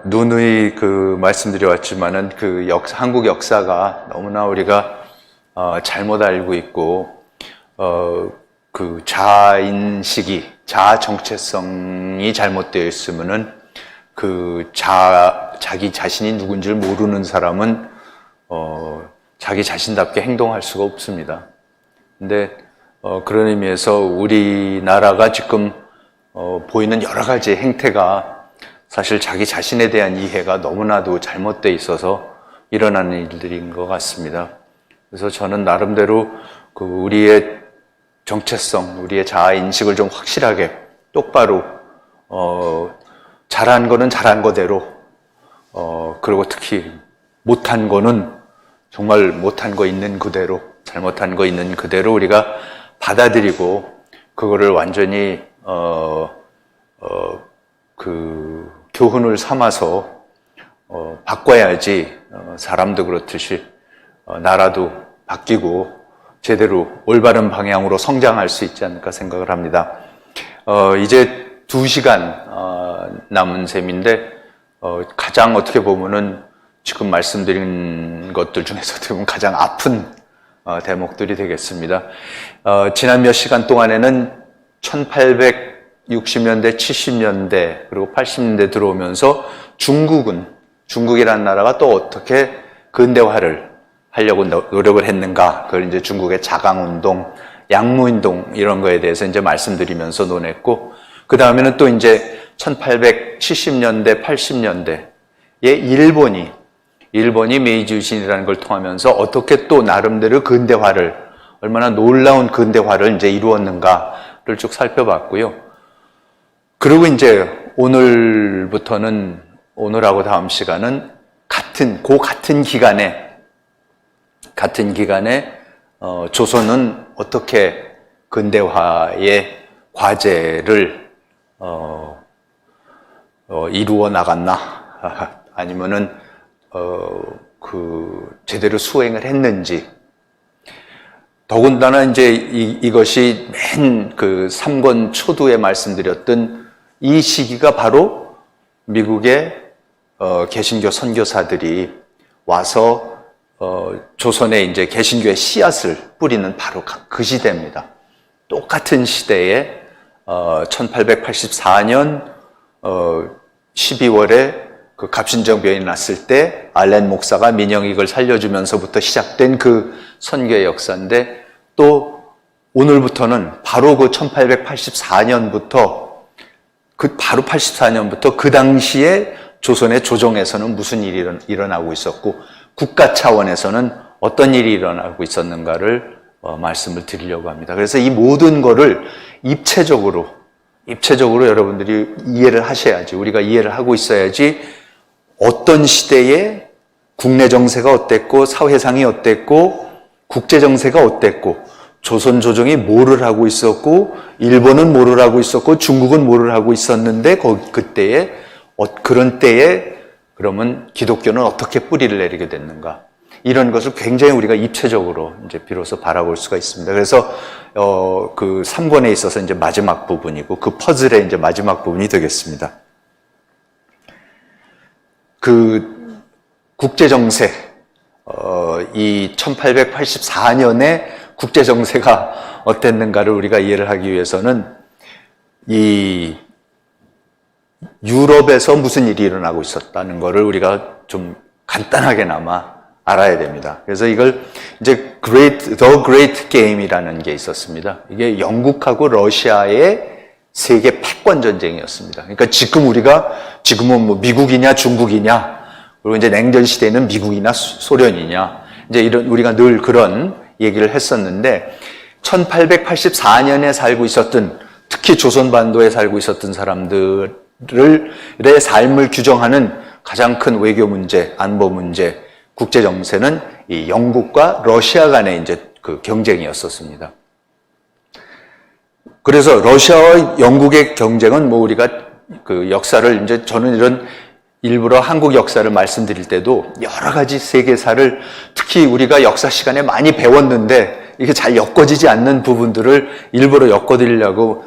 누누이 말씀드려왔지만은 한국 역사가 너무나 우리가 잘못 알고 있고 자아인식이, 자아 정체성이 잘못되어 있으면은 자기 자신이 누군지를 모르는 사람은 자기 자신답게 행동할 수가 없습니다. 근데 그런 의미에서 우리나라가 지금 보이는 여러 가지 행태가 사실 자기 자신에 대한 이해가 너무나도 잘못되어 있어서 일어나는 일들인 것 같습니다. 그래서 저는 나름대로 우리의 정체성, 우리의 자아인식을 좀 확실하게 똑바로 잘한 거는 잘한 거대로 그리고 특히 못한 거는 정말 못한 거 있는 그대로, 잘못한 거 있는 그대로 우리가 받아들이고 그거를 완전히 교훈을 삼아서 바꿔야지 사람도 그렇듯이 나라도 바뀌고 제대로 올바른 방향으로 성장할 수 있지 않을까 생각을 합니다. 이제 2시간 남은 셈인데 가장 어떻게 보면은 지금 말씀드린 것들 중에서 보면 가장 아픈 대목들이 되겠습니다. 지난 몇 시간 동안에는 1860년대, 70년대, 그리고 80년대 들어오면서 중국이라는 나라가 또 어떻게 근대화를 하려고 노력을 했는가, 그걸 이제 중국의 자강운동, 양무운동 이런 거에 대해서 이제 말씀드리면서 논했고, 그 다음에는 또 이제 1870년대, 80년대에 일본이 메이지 유신이라는 걸 통하면서 어떻게 또 나름대로 근대화를, 얼마나 놀라운 근대화를 이제 이루었는가를 쭉 살펴봤고요. 그리고 이제 오늘하고 다음 시간은 같은 기간에 조선은 어떻게 근대화의 과제를 이루어 나갔나, 아니면은 제대로 수행을 했는지. 더군다나 이제 이것이 맨 3권 초두에 말씀드렸던 이 시기가 바로 미국의 개신교 선교사들이 와서 조선에 이제 개신교의 씨앗을 뿌리는 바로 그 시대입니다. 똑같은 시대에 1884년 12월에 갑신정변이 났을 때 알렌 목사가 민영익을 살려주면서부터 시작된 선교의 역사인데, 또 오늘부터는 바로 1884년부터 바로 84년부터 그 당시에 조선의 조정에서는 무슨 일이 일어나고 있었고 국가 차원에서는 어떤 일이 일어나고 있었는가를 말씀을 드리려고 합니다. 그래서 이 모든 거를 입체적으로 여러분들이 이해를 하셔야지, 우리가 이해를 하고 있어야지 어떤 시대에 국내 정세가 어땠고 사회상이 어땠고 국제 정세가 어땠고 조선 조정이 뭐를 하고 있었고 일본은 뭐를 하고 있었고 중국은 뭐를 하고 있었는데 그런 때에 그러면 기독교는 어떻게 뿌리를 내리게 됐는가, 이런 것을 굉장히 우리가 입체적으로 이제 비로소 바라볼 수가 있습니다. 그래서 3권에 있어서 이제 마지막 부분이고 그 퍼즐의 이제 마지막 부분이 되겠습니다. 국제정세, 이 1884년에 국제정세가 어땠는가를 우리가 이해를 하기 위해서는 이 유럽에서 무슨 일이 일어나고 있었다는 것을 우리가 좀 간단하게나마 알아야 됩니다. 그래서 이걸 이제 The Great Game이라는 게 있었습니다. 이게 영국하고 러시아의 세계 패권 전쟁이었습니다. 그러니까 지금은 뭐 미국이냐 중국이냐, 그리고 이제 냉전 시대에는 미국이나 소련이냐, 이제 이런 우리가 늘 그런 얘기를 했었는데 1884년에 살고 있었던, 특히 조선반도에 살고 있었던 사람들의 삶을 규정하는 가장 큰 외교 문제, 안보 문제, 국제 정세는 이 영국과 러시아 간의 이제 그 경쟁이었었습니다. 그래서 러시아와 영국의 경쟁은 뭐 우리가 그 역사를 이제 저는 이런 일부러 한국 역사를 말씀드릴 때도 여러 가지 세계사를 특히 우리가 역사 시간에 많이 배웠는데 이게 잘 엮어지지 않는 부분들을 일부러 엮어드리려고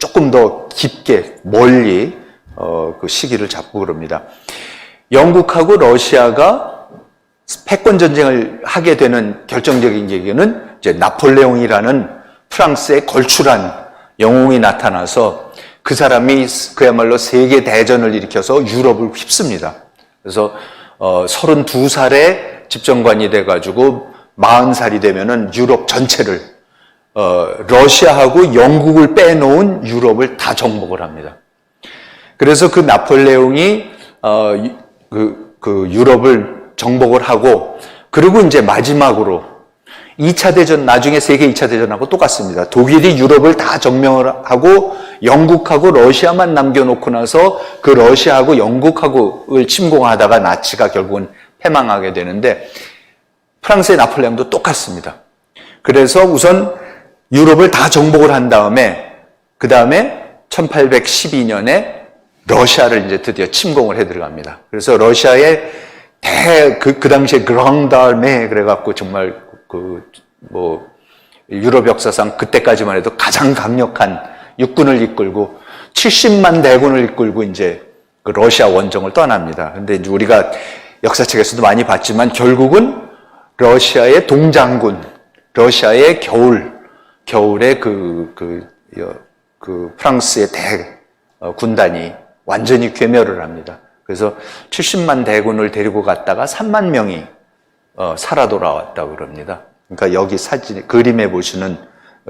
조금 더 깊게 멀리 그 시기를 잡고 그럽니다. 영국하고 러시아가 패권 전쟁을 하게 되는 결정적인 계기는 이제 나폴레옹이라는 프랑스의 걸출한 영웅이 나타나서 그 사람이 그야말로 세계 대전을 일으켜서 유럽을 휩습니다. 그래서 32살에 집정관이 돼가지고 40살이 되면은 유럽 전체를 러시아하고 영국을 빼놓은 유럽을 다 정복을 합니다. 그래서 그 나폴레옹이 그 유럽을 정복을 하고, 그리고 이제 마지막으로 2차 대전, 나중에 세계 2차 대전하고 똑같습니다. 독일이 유럽을 다 점령을 하고 영국하고 러시아만 남겨놓고 나서 그 러시아하고 영국하고를 침공하다가 나치가 결국은 패망하게 되는데, 프랑스의 나폴레옹도 똑같습니다. 그래서 우선 유럽을 다 정복을 한 다음에, 그 다음에 1812년에 러시아를 이제 드디어 침공을 해 들어갑니다. 그래서 러시아의 그 당시에 그랑달메 그래갖고 정말 유럽 역사상 그때까지만 해도 가장 강력한 육군을 이끌고 70만 대군을 이끌고 이제 그 러시아 원정을 떠납니다. 근데 이제 우리가 역사책에서도 많이 봤지만 결국은 러시아의 동장군, 러시아의 겨울에 프랑스의 군단이 완전히 괴멸을 합니다. 그래서 70만 대군을 데리고 갔다가 3만 명이 살아 돌아왔다고 그럽니다. 그러니까 여기 그림에 보시는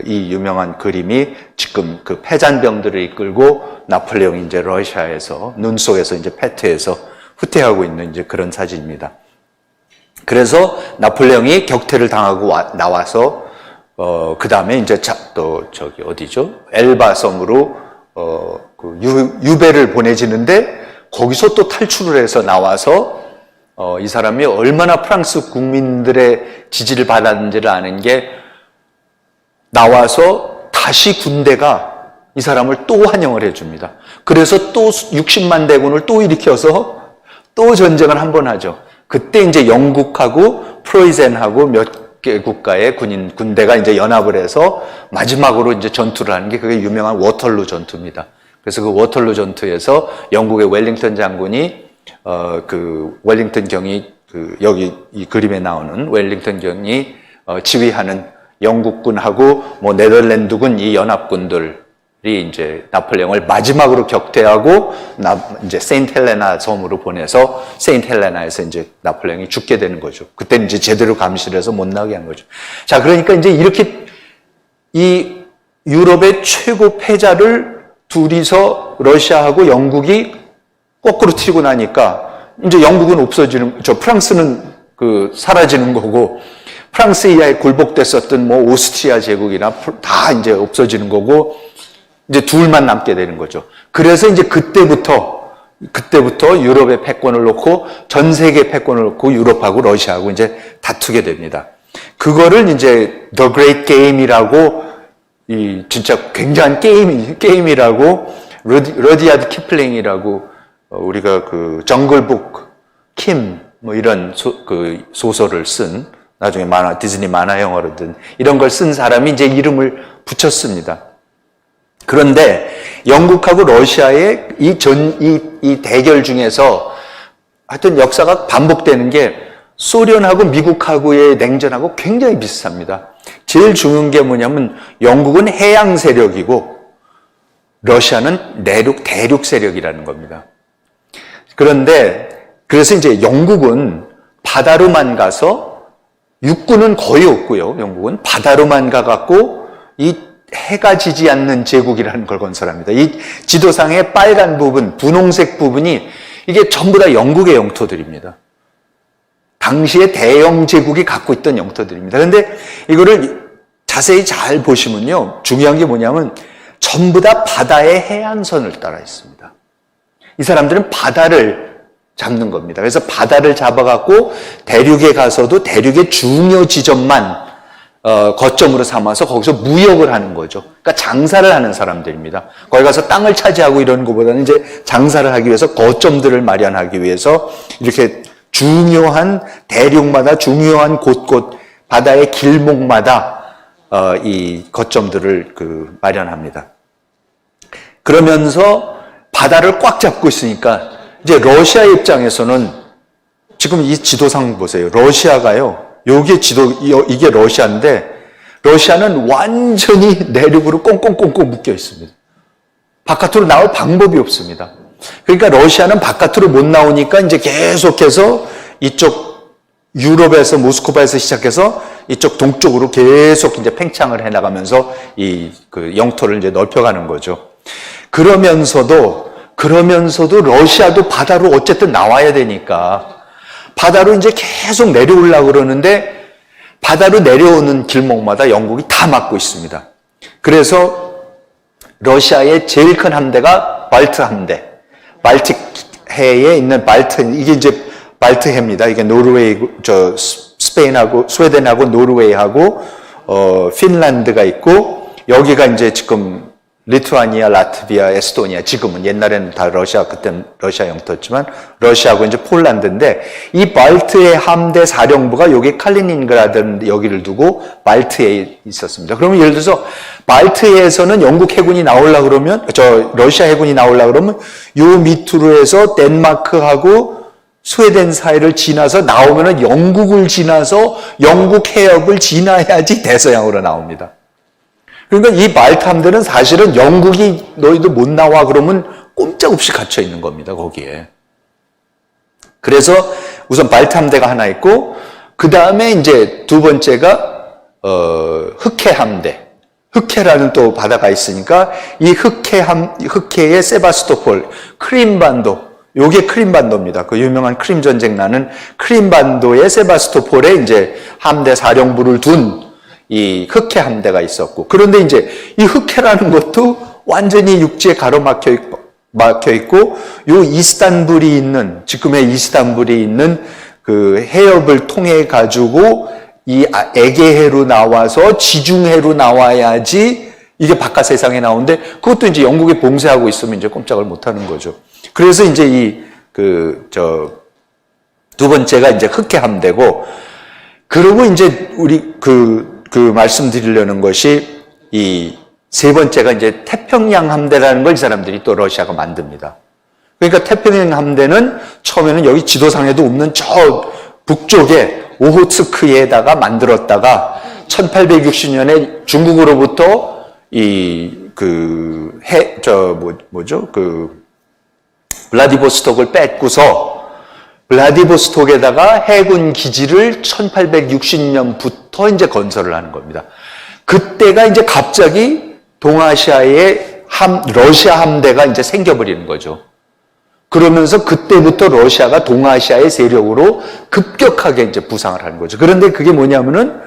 이 유명한 그림이 지금 그 패잔병들을 이끌고 나폴레옹이 이제 러시아에서 눈 속에서 이제 패퇴해서 후퇴하고 있는 이제 그런 사진입니다. 그래서 나폴레옹이 격퇴를 당하고 나와서 그 다음에 이제 엘바 섬으로 유배를 보내지는데, 거기서 또 탈출을 해서 나와서 이 사람이 얼마나 프랑스 국민들의 지지를 받았는지를 아는 게, 나와서 다시 군대가 이 사람을 또 환영을 해줍니다. 그래서 또 60만 대군을 또 일으켜서 또 전쟁을 한 번 하죠. 그때 이제 영국하고 프로이센하고 몇 개 국가의 군대가 이제 연합을 해서 마지막으로 이제 전투를 하는 게 그게 유명한 워털루 전투입니다. 그래서 그 워털루 전투에서 영국의 웰링턴 장군이 웰링턴 경이 여기 이 그림에 나오는 웰링턴 경이 지휘하는 영국군하고 뭐 네덜란드군 이 연합군들이 이제 나폴레옹을 마지막으로 격퇴하고 이제 세인트 헬레나 섬으로 보내서 세인트 헬레나에서 이제 나폴레옹이 죽게 되는 거죠. 그때는 이제 제대로 감시를 해서 못 나게 한 거죠. 자, 그러니까 이제 이렇게 이 유럽의 최고 패자를 둘이서 러시아하고 영국이 거꾸로 튀고 나니까 이제 영국은 프랑스는 사라지는 거고, 프랑스 이하에 굴복됐었던 뭐 오스트리아 제국이나 다 이제 없어지는 거고, 이제 둘만 남게 되는 거죠. 그래서 이제 그때부터 유럽의 패권을 놓고 전 세계 패권을 놓고 유럽하고 러시아하고 이제 다투게 됩니다. 그거를 이제 The Great Game이라고, 이 진짜 굉장한 게임이라고 러디아드 키플링이라고 우리가 정글북 킴 뭐 이런 소설을 쓴, 나중에 디즈니 만화 영화로 든 이런 걸 쓴 사람이 이제 이름을 붙였습니다. 그런데 영국하고 러시아의 이 대결 중에서 하여튼 역사가 반복되는 게 소련하고 미국하고의 냉전하고 굉장히 비슷합니다. 제일 중요한 게 뭐냐면 영국은 해양 세력이고 러시아는 대륙 세력이라는 겁니다. 그래서 이제 영국은 바다로만 가서, 육군은 거의 없고요. 영국은 바다로만 가갖고 이 해가 지지 않는 제국이라는 걸 건설합니다. 이 지도상의 빨간 부분, 분홍색 부분이 이게 전부 다 영국의 영토들입니다. 당시에 대영 제국이 갖고 있던 영토들입니다. 그런데 이거를 자세히 잘 보시면요, 중요한 게 뭐냐면 전부 다 바다의 해안선을 따라 있습니다. 이 사람들은 바다를 잡는 겁니다. 그래서 바다를 잡아갖고 대륙에 가서도 대륙의 중요 지점만 거점으로 삼아서 거기서 무역을 하는 거죠. 그러니까 장사를 하는 사람들입니다. 거기 가서 땅을 차지하고 이런 것보다는 이제 장사를 하기 위해서 거점들을 마련하기 위해서 이렇게 중요한 대륙마다 중요한 곳곳 바다의 길목마다 이 거점들을 마련합니다. 그러면서 바다를 꽉 잡고 있으니까 이제 러시아 입장에서는 지금 이 지도상 보세요. 러시아가요. 이게 러시아인데 러시아는 완전히 내륙으로 꽁꽁꽁꽁 묶여 있습니다. 바깥으로 나올 방법이 없습니다. 그러니까 러시아는 바깥으로 못 나오니까 이제 계속해서 이쪽 유럽에서 모스크바에서 시작해서 이쪽 동쪽으로 계속 이제 팽창을 해 나가면서 영토를 이제 넓혀가는 거죠. 그러면서도 러시아도 바다로 어쨌든 나와야 되니까 바다로 이제 계속 내려오려고 그러는데 바다로 내려오는 길목마다 영국이 다 막고 있습니다. 그래서 러시아의 제일 큰 함대가 발트 함대. 발틱해에 있는 이게 이제 발트해입니다. 이게 노르웨이, 스페인하고, 스웨덴하고 노르웨이하고, 핀란드가 있고, 여기가 이제 지금 리투아니아, 라트비아, 에스토니아, 지금은 옛날에는 다 그때는 러시아 영토였지만 러시아하고 이제 폴란드인데 이 발트해 함대 사령부가 여기 칼리닌그라드 여기를 두고 발트해에 있었습니다. 그러면 예를 들어서 발트해에서는 영국 해군이 나오려고 그러면 러시아 해군이 나오려고 그러면 요 밑으로 해서 덴마크하고 스웨덴 사이를 지나서 나오면은 영국을 지나서 영국 해역을 지나야지 대서양으로 나옵니다. 그러니까 이 발트 함대는 사실은 영국이 너희도 못 나와 그러면 꼼짝없이 갇혀 있는 겁니다, 거기에. 그래서 우선 발트 함대가 하나 있고, 그 다음에 이제 두 번째가, 흑해 함대. 흑해라는 또 바다가 있으니까, 이 흑해의 세바스토폴, 크림반도, 요게 크림반도입니다. 그 유명한 크림 전쟁 나는 크림반도의 세바스토폴에 이제 함대 사령부를 둔 이 흑해 함대가 있었고, 그런데 이제 이 흑해라는 것도 완전히 육지에 가로막혀 있고, 요 이스탄불이 있는, 지금의 이스탄불이 있는 그 해협을 통해 가지고 이 에게해로 나와서 지중해로 나와야지 이게 바깥 세상에 나오는데, 그것도 이제 영국이 봉쇄하고 있으면 이제 꼼짝을 못 하는 거죠. 그래서 이제 두 번째가 이제 흑해 함대고, 그리고 이제 우리 말씀드리려는 것이 이 세 번째가 이제 태평양 함대라는 걸 이 사람들이 또 러시아가 만듭니다. 그러니까 태평양 함대는 처음에는 여기 지도상에도 없는 저 북쪽에 오호츠크에다가 만들었다가 1860년에 중국으로부터 블라디보스톡을 뺏고서 블라디보스톡에다가 해군 기지를 1860년부터 이제 건설을 하는 겁니다. 그때가 이제 갑자기 동아시아에 러시아 함대가 이제 생겨버리는 거죠. 그러면서 그때부터 러시아가 동아시아의 세력으로 급격하게 이제 부상을 하는 거죠. 그런데 그게 뭐냐면은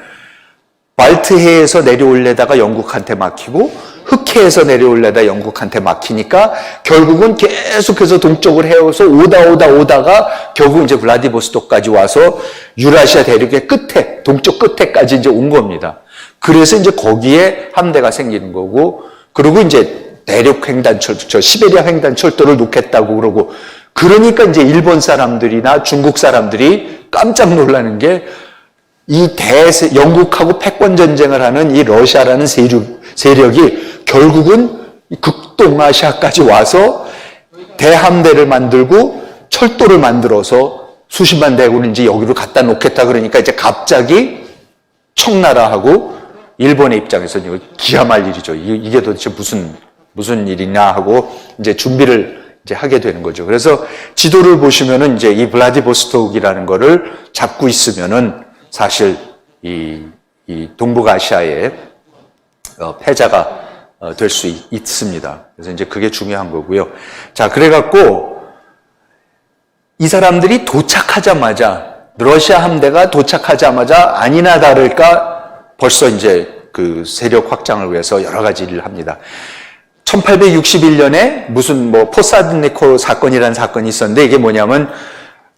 발트해에서 내려올려다가 영국한테 막히고 흑해에서 내려올려다 영국한테 막히니까 결국은 계속해서 동쪽을 헤어서 오다가 결국 이제 블라디보스톡까지 와서 유라시아 대륙의 끝에, 동쪽 끝에까지 이제 온 겁니다. 그래서 이제 거기에 함대가 생기는 거고, 그리고 이제 대륙 횡단철도, 시베리아 횡단철도를 놓겠다고 그러고, 그러니까 이제 일본 사람들이나 중국 사람들이 깜짝 놀라는 게 영국하고 패권 전쟁을 하는 이 러시아라는 세력이 결국은 극동아시아까지 와서 대함대를 만들고 철도를 만들어서 수십만 대군을 이제 여기로 갖다 놓겠다 그러니까 이제 갑자기 청나라하고 일본의 입장에서는 기야말 일이죠. 이게 도대체 무슨 일이냐 하고 이제 준비를 이제 하게 되는 거죠. 그래서 지도를 보시면은 이제 이 블라디보스톡이라는 거를 잡고 있으면은 사실 이 동북아시아의 패자가 될 수 있습니다. 그래서 이제 그게 중요한 거고요. 자, 그래갖고 이 사람들이 도착하자마자, 러시아 함대가 도착하자마자 아니나 다를까 벌써 이제 그 세력 확장을 위해서 여러 가지 일을 합니다. 1861년에 무슨 포사드네코 사건이라는 사건이 있었는데, 이게 뭐냐면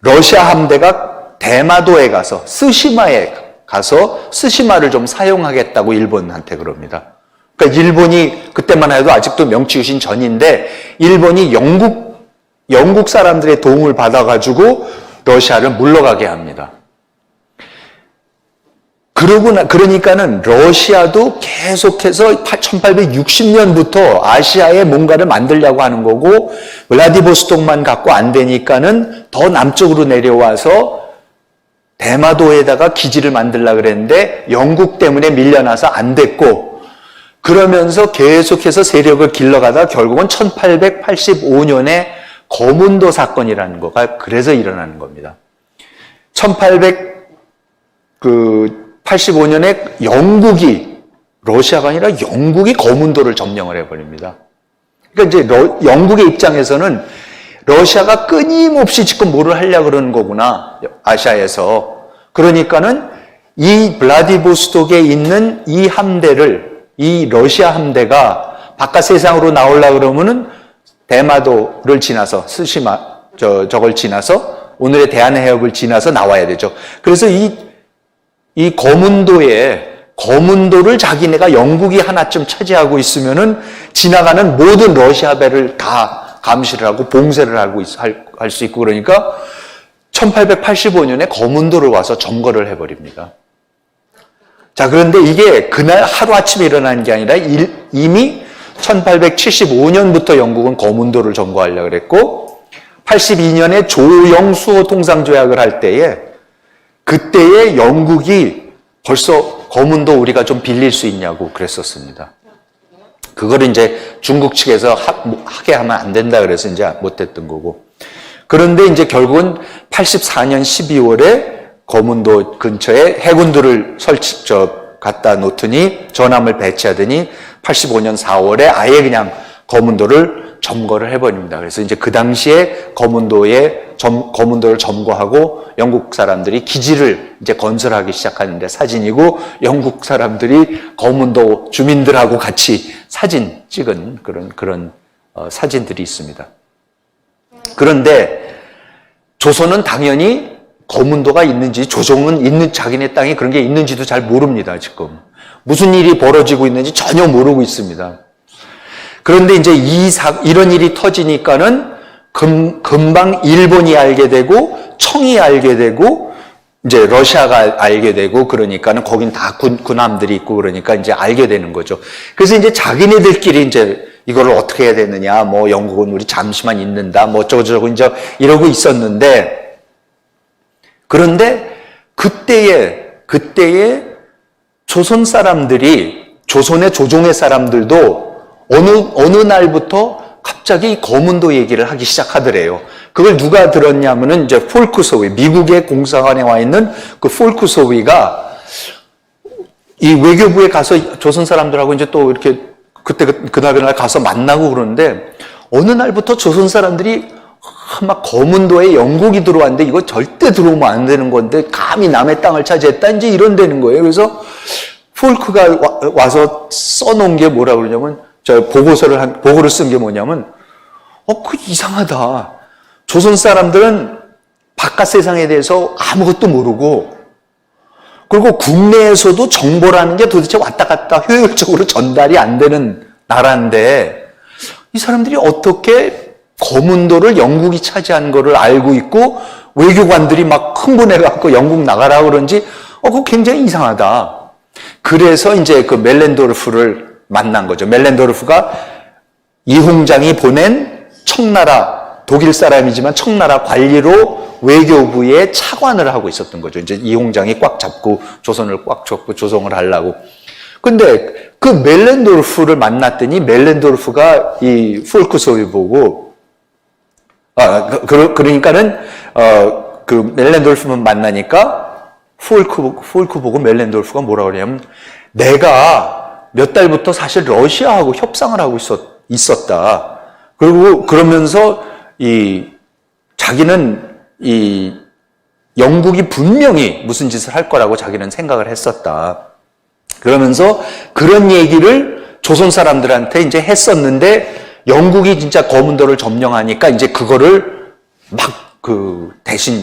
러시아 함대가 대마도에 가서 스시마에 가서 스시마를 좀 사용하겠다고 일본한테 그럽니다. 그러니까 일본이 그때만 해도 아직도 명치유신 전인데 일본이 영국 사람들의 도움을 받아가지고 러시아를 물러가게 합니다. 그러니까는 러시아도 계속해서 1860년부터 아시아에 뭔가를 만들려고 하는 거고, 블라디보스톡만 갖고 안 되니까는 더 남쪽으로 내려와서 대마도에다가 기지를 만들려고 그랬는데 영국 때문에 밀려나서 안 됐고, 그러면서 계속해서 세력을 길러가다 결국은 1885년에 거문도 사건이라는 거가 그래서 일어나는 겁니다. 1885년에 영국이, 러시아가 아니라 영국이 거문도를 점령을 해버립니다. 그러니까 이제 영국의 입장에서는 러시아가 끊임없이 지금 뭐를 하려고 그러는 거구나, 아시아에서. 그러니까는 이 블라디보스톡에 있는 이 함대를, 이 러시아 함대가 바깥 세상으로 나오려고 그러면은 대마도를 지나서, 스시마, 저걸 지나서, 오늘의 대한해협을 지나서 나와야 되죠. 그래서 이 거문도를 자기네가 영국이 하나쯤 차지하고 있으면은 지나가는 모든 러시아 배를 다 감시를 하고 봉쇄를 할 수 있고, 그러니까 1885년에 거문도를 와서 점거를 해버립니다. 자, 그런데 이게 그날 하루아침에 일어난 게 아니라 이미 1875년부터 영국은 거문도를 점거하려고 그랬고, 82년에 조영수호 통상조약을 할 때에, 그때에 영국이 벌써 거문도 우리가 좀 빌릴 수 있냐고 그랬었습니다. 그거를 이제 중국 측에서 하게 하면 안 된다 그래서 이제 못했던 거고. 그런데 이제 결국은 84년 12월에 거문도 근처에 해군들을 갖다 놓더니, 전함을 배치하더니 85년 4월에 아예 그냥 거문도를 점거를 해버립니다. 그래서 이제 그 당시에 거문도를 점거하고 영국 사람들이 기지를 이제 건설하기 시작하는데 사진이고, 영국 사람들이 거문도 주민들하고 같이 사진 찍은 그런 사진들이 있습니다. 그런데 조선은 당연히 거문도가 있는지, 조정은 자기네 땅에 그런 게 있는지도 잘 모릅니다, 지금. 무슨 일이 벌어지고 있는지 전혀 모르고 있습니다. 그런데 이제 이런 일이 터지니까는 금방 일본이 알게 되고, 청이 알게 되고, 이제 러시아가 알게 되고, 그러니까는 거긴 다 군함들이 있고, 그러니까 이제 알게 되는 거죠. 그래서 이제 자기네들끼리 이제 이거를 어떻게 해야 되느냐, 영국은 우리 잠시만 있는다, 어쩌고저쩌고 이제 이러고 있었는데, 그런데 그때에 조선 사람들이, 조선의 조종의 사람들도 어느 날부터 갑자기 거문도 얘기를 하기 시작하더래요. 그걸 누가 들었냐면은 이제 폴크소위, 미국의 공사관에 와 있는 그 폴크소위가 이 외교부에 가서 조선 사람들하고 이제 또 이렇게 그날 가서 만나고 그러는데, 어느 날부터 조선 사람들이 막 거문도에 영국이 들어왔는데 이거 절대 들어오면 안 되는 건데 감히 남의 땅을 차지했다, 이제 이런 되는 거예요. 그래서 폴크가 와서 써놓은 게 뭐라 그러냐면, 보고를 쓴 게 뭐냐면, 그 이상하다. 조선 사람들은 바깥 세상에 대해서 아무것도 모르고, 그리고 국내에서도 정보라는 게 도대체 왔다 갔다 효율적으로 전달이 안 되는 나라인데, 이 사람들이 어떻게 거문도를 영국이 차지한 거를 알고 있고, 외교관들이 막 흥분해갖고 영국 나가라고 그런지, 그거 굉장히 이상하다. 그래서 이제 그 멜렌도르프를 만난 거죠. 멜렌도르프가 이홍장이 보낸 청나라, 독일 사람이지만 청나라 관리로 외교부에 차관을 하고 있었던 거죠. 이제 이홍장이 꽉 잡고 조선을 꽉 잡고 조성을 하려고. 근데 그 멜렌도르프를 만났더니 멜렌도르프가 이 폴크소위 보고, 그러니까는 그 멜렌도르프만 만나니까 폴크 보고 멜렌도르프가 뭐라 그러냐면, 내가 몇 달부터 사실 러시아하고 협상을 하고 있었다. 그리고 그러면서 자기는 영국이 분명히 무슨 짓을 할 거라고 자기는 생각을 했었다. 그러면서 그런 얘기를 조선 사람들한테 이제 했었는데 영국이 진짜 거문도를 점령하니까 이제 그거를 막 대신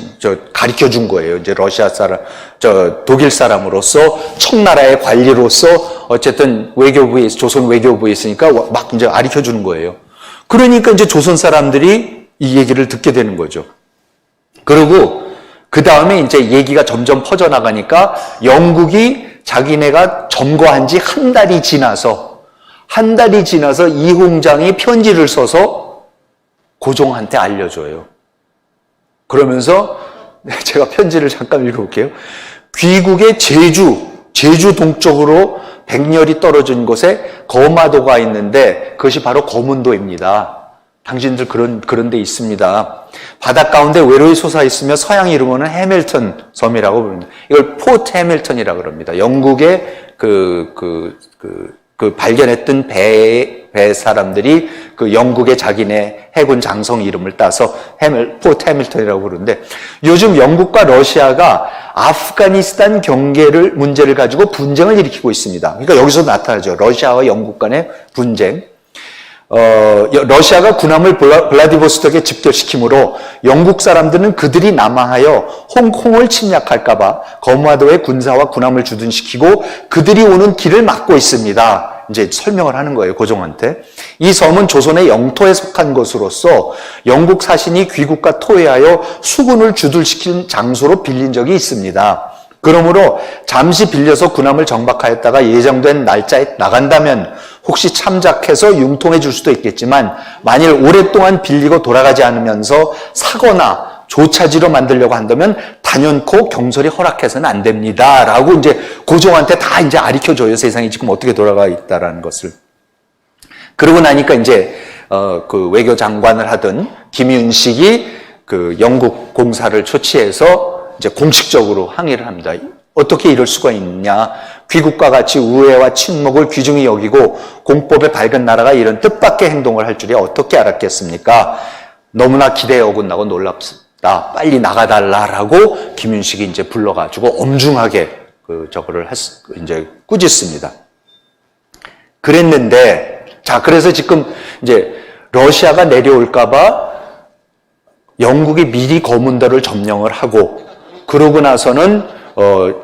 가르쳐 준 거예요. 이제 러시아 사람, 독일 사람으로서 청나라의 관리로서 어쨌든 외교부에, 조선 외교부에 있으니까 막 이제 가르쳐 주는 거예요. 그러니까 이제 조선 사람들이 이 얘기를 듣게 되는 거죠. 그리고 그 다음에 이제 얘기가 점점 퍼져나가니까 영국이 자기네가 점거한 지 한 달이 지나서 이홍장이 편지를 써서 고종한테 알려줘요. 그러면서 제가 편지를 잠깐 읽어볼게요. 귀국의 제주 동쪽으로 백렬이 떨어진 곳에 거마도가 있는데 그것이 바로 거문도입니다. 당신들 그런 데 있습니다. 바닷 가운데 외로이 솟아있으며 서양 이름으로는 해밀턴 섬이라고 부릅니다. 이걸 포트 해밀턴이라고 그럽니다. 영국의 발견했던 배 사람들이 그 영국의 자기네 해군 장성 이름을 따서 포트 해밀턴이라고 부르는데 요즘 영국과 러시아가 아프가니스탄 문제를 가지고 분쟁을 일으키고 있습니다. 그러니까 여기서 나타나죠. 러시아와 영국 간의 분쟁. 러시아가 군함을 블라디보스톡에 집결시키므로 영국 사람들은 그들이 남하하여 홍콩을 침략할까봐 거마도에 군사와 군함을 주둔시키고 그들이 오는 길을 막고 있습니다. 이제 설명을 하는 거예요, 고종한테. 이 섬은 조선의 영토에 속한 것으로서 영국 사신이 귀국과 토해하여 수군을 주둔시킨 장소로 빌린 적이 있습니다. 그러므로 잠시 빌려서 군함을 정박하였다가 예정된 날짜에 나간다면 혹시 참작해서 융통해 줄 수도 있겠지만 만일 오랫동안 빌리고 돌아가지 않으면서 사거나 조차지로 만들려고 한다면 단연코 경솔이 허락해서는 안 됩니다. 라고 이제 고종한테 다 이제 가르쳐줘요. 세상이 지금 어떻게 돌아가 있다라는 것을. 그러고 나니까 이제 그 외교장관을 하던 김윤식이 그 영국 공사를 초치해서 이제 공식적으로 항의를 합니다. 어떻게 이럴 수가 있냐. 귀국과 같이 우애와 친목을 귀중히 여기고 공법에 밝은 나라가 이런 뜻밖의 행동을 할 줄이야 어떻게 알았겠습니까? 너무나 기대에 어긋나고 놀랍습니다. 빨리 나가달라라고 김윤식이 이제 불러가지고 엄중하게 저거를 이제 꾸짖습니다. 그랬는데, 자, 그래서 지금 이제 러시아가 내려올까봐 영국이 미리 거문도를 점령을 하고, 그러고 나서는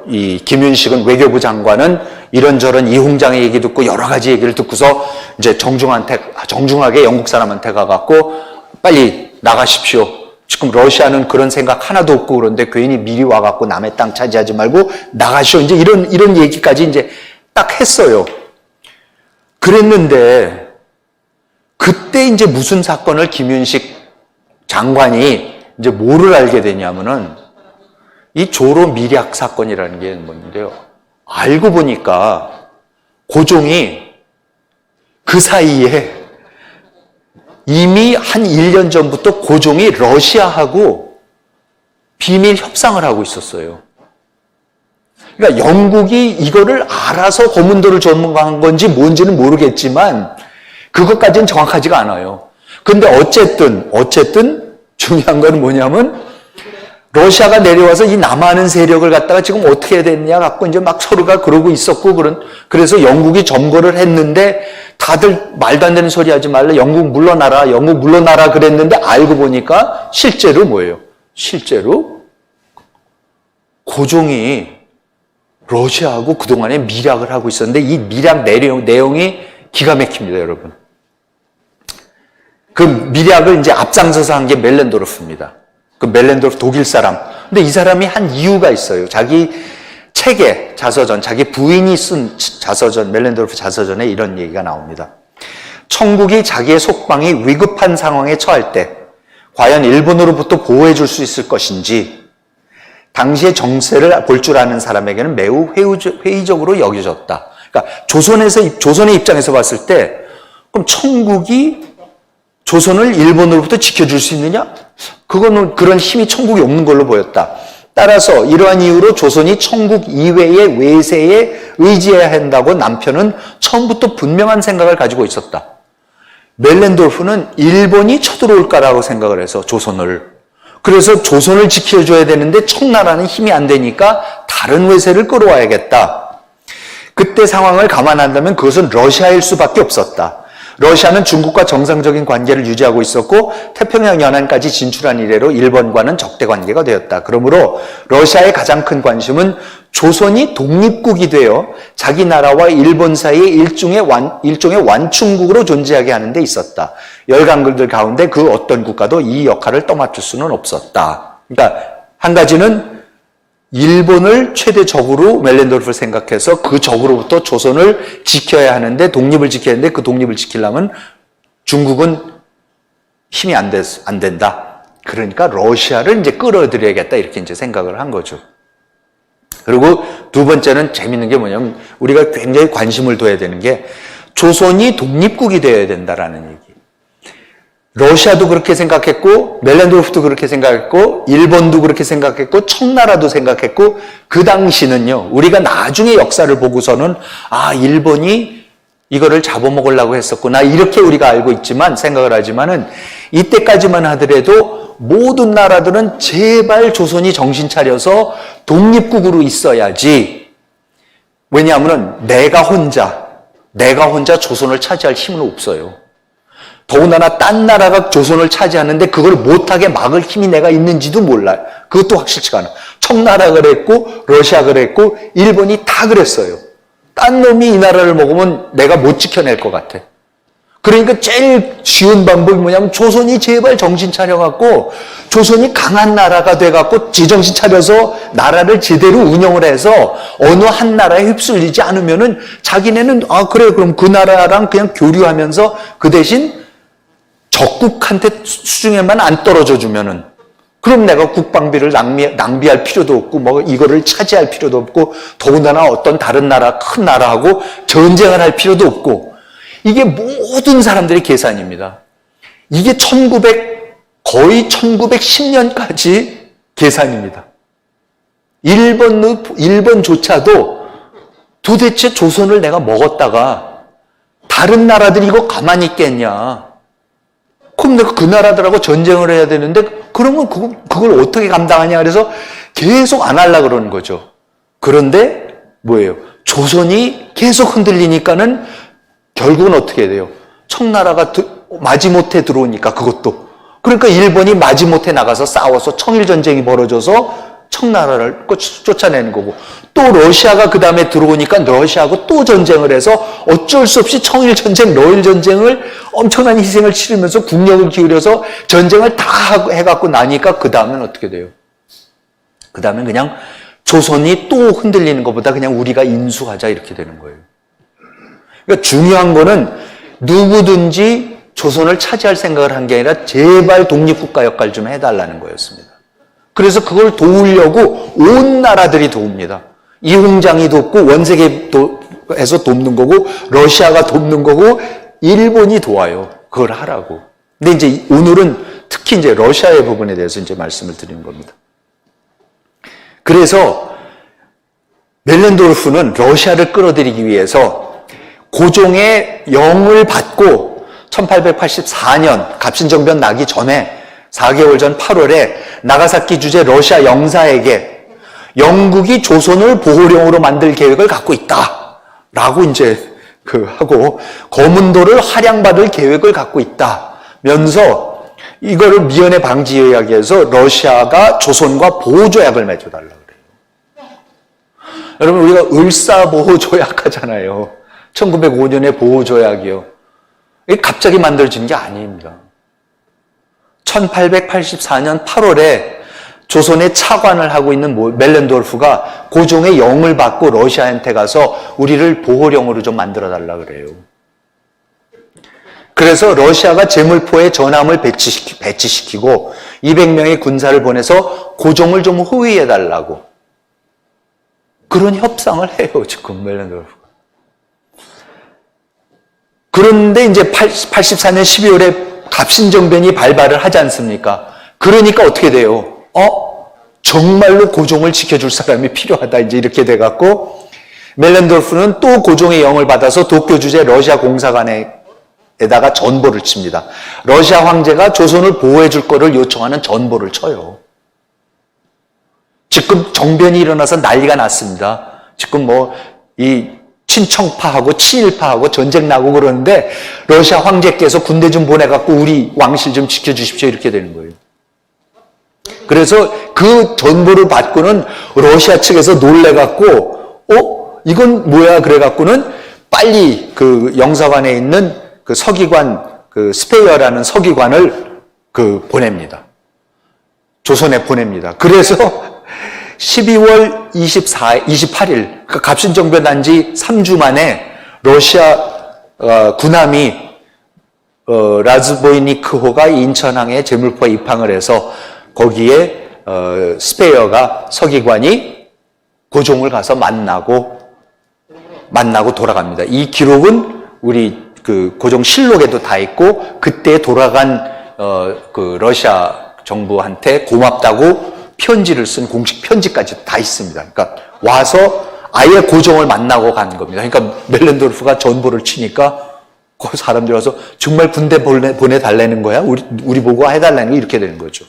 이 김윤식은 외교부 장관은 이런저런 이홍장의 얘기 듣고 여러 가지 얘기를 듣고서 이제 정중하게 영국 사람한테 가갖고 빨리 나가십시오. 지금 러시아는 그런 생각 하나도 없고 그런데 괜히 미리 와갖고 남의 땅 차지하지 말고 나가시오. 이제 이런 얘기까지 이제 딱 했어요. 그랬는데 그때 이제 무슨 사건을 김윤식 장관이 이제 뭐를 알게 되냐면은 이 조로 밀약 사건이라는 게 뭔데요. 알고 보니까 고종이 그 사이에 이미 한 1년 전부터 고종이 러시아하고 비밀 협상을 하고 있었어요. 그러니까 영국이 이거를 알아서 거문도를 점령한 건지 뭔지는 모르겠지만 그것까지는 정확하지가 않아요. 근데 어쨌든 중요한 건 뭐냐면 러시아가 내려와서 이 남하는 세력을 갖다가 지금 어떻게 해야 되느냐 갖고 이제 막 서로가 그러고 있었고 그래서 영국이 점거를 했는데 다들 말도 안 되는 소리 하지 말라. 영국 물러나라 그랬는데 알고 보니까 실제로 뭐예요? 실제로 고종이 러시아하고 그동안에 밀약을 하고 있었는데 이 밀약 내용이 기가 막힙니다, 여러분. 그 밀약을 이제 앞장서서 한 게 멜렌도르프입니다. 그 멜렌도르프 독일 사람. 근데 이 사람이 한 이유가 있어요. 자기 책에 자서전, 자기 부인이 쓴 자서전, 멜렌도르프 자서전에 이런 얘기가 나옵니다. 청국이 자기의 속방이 위급한 상황에 처할 때 과연 일본으로부터 보호해 줄 수 있을 것인지 당시의 정세를 볼 줄 아는 사람에게는 매우 회의적으로 여겨졌다. 그러니까 조선의 입장에서 봤을 때 그럼 청국이 조선을 일본으로부터 지켜줄 수 있느냐? 그거는 그런 힘이 천국에 없는 걸로 보였다. 따라서 이러한 이유로 조선이 천국 이외의 외세에 의지해야 한다고 남편은 처음부터 분명한 생각을 가지고 있었다. 멜렌도르프는 일본이 쳐들어올까라고 생각을 해서 조선을, 그래서 조선을 지켜줘야 되는데 청나라는 힘이 안 되니까 다른 외세를 끌어와야겠다. 그때 상황을 감안한다면 그것은 러시아일 수밖에 없었다. 러시아는 중국과 정상적인 관계를 유지하고 있었고 태평양 연안까지 진출한 이래로 일본과는 적대 관계가 되었다. 그러므로 러시아의 가장 큰 관심은 조선이 독립국이 되어 자기 나라와 일본 사이에 일종의 완충국으로 존재하게 하는 데 있었다. 열강들들 가운데 그 어떤 국가도 이 역할을 떠맡을 수는 없었다. 그러니까 한 가지는 일본을 최대 적으로 멜렌도르프를 생각해서 그 적으로부터 조선을 지켜야 하는데, 독립을 지켜야 하는데 그 독립을 지키려면 중국은 힘이 안 된다. 그러니까 러시아를 이제 끌어들여야겠다, 이렇게 이제 생각을 한 거죠. 그리고 두 번째는 재밌는 게 뭐냐면 우리가 굉장히 관심을 둬야 되는 게 조선이 독립국이 되어야 된다라는 얘기. 러시아도 그렇게 생각했고 멜렌도르프도 그렇게 생각했고 일본도 그렇게 생각했고 청나라도 생각했고, 그 당시는요, 우리가 나중에 역사를 보고서는 일본이 이거를 잡아먹으려고 했었구나 이렇게 우리가 알고 있지만, 생각을 하지만은 이때까지만 하더라도 모든 나라들은 제발 조선이 정신 차려서 독립국으로 있어야지. 왜냐하면 내가 혼자 조선을 차지할 힘은 없어요. 더군다나 딴 나라가 조선을 차지하는데 그걸 못하게 막을 힘이 내가 있는지도 몰라요. 그것도 확실치가 않아. 청나라 그랬고 러시아 그랬고 일본이 다 그랬어요. 딴 놈이 이 나라를 먹으면 내가 못 지켜낼 것 같아. 그러니까 제일 쉬운 방법이 뭐냐면 조선이 제발 정신 차려갖고 조선이 강한 나라가 돼갖고 제정신 차려서 나라를 제대로 운영을 해서 어느 한 나라에 휩쓸리지 않으면은 자기네는 그래 그럼 그 나라랑 그냥 교류하면서 그 대신 적국한테 수중에만 안 떨어져 주면은, 그럼 내가 국방비를 낭비할 필요도 없고 뭐 이거를 차지할 필요도 없고 더군다나 어떤 다른 나라 큰 나라하고 전쟁을 할 필요도 없고, 이게 모든 사람들의 계산입니다. 이게 거의 1910년까지 계산입니다. 일본조차도 도대체 조선을 내가 먹었다가 다른 나라들이 이거 가만히 있겠냐. 그럼 내가 그 나라들하고 전쟁을 해야 되는데 그러면 그걸 어떻게 감당하냐. 그래서 계속 안 하려고 그러는 거죠. 그런데 뭐예요? 조선이 계속 흔들리니까는 결국은 어떻게 돼요? 청나라가 마지못해 들어오니까 그것도. 그러니까 일본이 마지못해 나가서 싸워서 청일전쟁이 벌어져서 청나라를 쫓아내는 거고, 또 러시아가 그 다음에 들어오니까 러시아하고 또 전쟁을 해서 어쩔 수 없이 청일전쟁, 러일전쟁을 엄청난 희생을 치르면서 국력을 기울여서 전쟁을 다 해갖고 나니까 그 다음엔 어떻게 돼요? 그 다음엔 그냥 조선이 또 흔들리는 것보다 그냥 우리가 인수하자 이렇게 되는 거예요. 그러니까 중요한 거는 누구든지 조선을 차지할 생각을 한 게 아니라 제발 독립국가 역할 좀 해달라는 거였습니다. 그래서 그걸 도우려고 온 나라들이 도웁니다. 이홍장이 돕고 원세계에서 돕는 거고 러시아가 돕는 거고 일본이 도와요. 그걸 하라고. 근데 이제 오늘은 특히 이제 러시아의 부분에 대해서 이제 말씀을 드리는 겁니다. 그래서 멜렌도르프는 러시아를 끌어들이기 위해서 고종의 영을 받고 1884년 갑신정변 나기 전에 4개월 전 8월에 나가사키 주재 러시아 영사에게 영국이 조선을 보호령으로 만들 계획을 갖고 있다 라고 이제 하고 거문도를 할양받을 계획을 갖고 있다면서 이거를 미연에 방지하기 위해서 러시아가 조선과 보호조약을 맺어달라고 그래요. 여러분 우리가 을사보호조약 하잖아요. 1905년에 보호조약이요. 이게 갑자기 만들어진 게 아닙니다. 1884년 8월에 조선에 차관을 하고 있는 멜렌도르프가 고종의 영을 받고 러시아한테 가서 우리를 보호령으로 좀 만들어달라 그래요. 그래서 러시아가 제물포에 전함을 배치시키고 200명의 군사를 보내서 고종을 좀 호위해달라고 그런 협상을 해요, 지금 멜렌도르프가. 그런데 이제 84년 12월에 갑신정변이 발발을 하지 않습니까? 그러니까 어떻게 돼요? 정말로 고종을 지켜줄 사람이 필요하다. 이제 이렇게 돼갖고 멜렌도르프는 또 고종의 영을 받아서 도쿄 주재 러시아 공사관에다가 전보를 칩니다. 러시아 황제가 조선을 보호해 줄 거를 요청하는 전보를 쳐요. 지금 정변이 일어나서 난리가 났습니다. 지금 뭐 이 친청파하고 친일파하고 전쟁 나고 그러는데 러시아 황제께서 군대 좀 보내갖고 우리 왕실 좀 지켜주십시오. 이렇게 되는 거예요. 그래서 그 전보를 받고는 러시아 측에서 놀래갖고 이건 뭐야 그래갖고는 빨리 그 영사관에 있는 그 서기관 그 스페이어라는 서기관을 보냅니다. 조선에 보냅니다. 그래서 12월 28일 그 갑신정변 난 지 3주 만에 러시아 군함이 라즈보이니크호가 인천항에 제물포에 입항을 해서 거기에 스페이어가 서기관이 고종을 가서 만나고 돌아갑니다. 이 기록은 우리 그 고종 실록에도 다 있고 그때 돌아간 그 러시아 정부한테 고맙다고 편지를 쓴 공식 편지까지 다 있습니다. 그러니까 와서 아예 고종을 만나고 간 겁니다. 그러니까 멜렌도르프가 전보를 치니까 그 사람들이 와서 정말 군대 보내달라는 거야? 우리 보고 해달라는 거 이렇게 되는 거죠.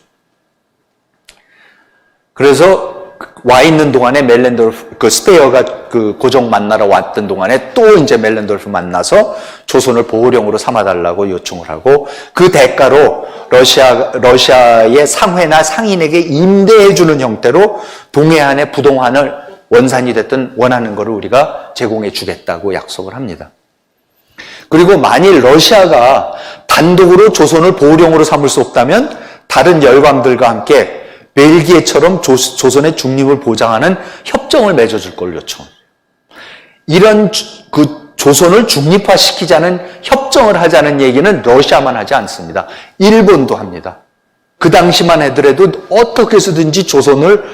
그래서 와 있는 동안에 멜렌도르프, 그 스페어가 그 고종 만나러 왔던 동안에 또 이제 멜렌도르프 만나서 조선을 보호령으로 삼아달라고 요청을 하고 그 대가로 러시아의 상회나 상인에게 임대해주는 형태로 동해안의 부동산을 원산이 됐든 원하는 거를 우리가 제공해 주겠다고 약속을 합니다. 그리고 만일 러시아가 단독으로 조선을 보호령으로 삼을 수 없다면 다른 열강들과 함께 벨기에처럼 조선의 중립을 보장하는 협정을 맺어줄 걸 요청합니다. 이런 그 조선을 중립화시키자는 협정을 하자는 얘기는 러시아만 하지 않습니다. 일본도 합니다. 그 당시만 하더라도 어떻게 해서든지 조선을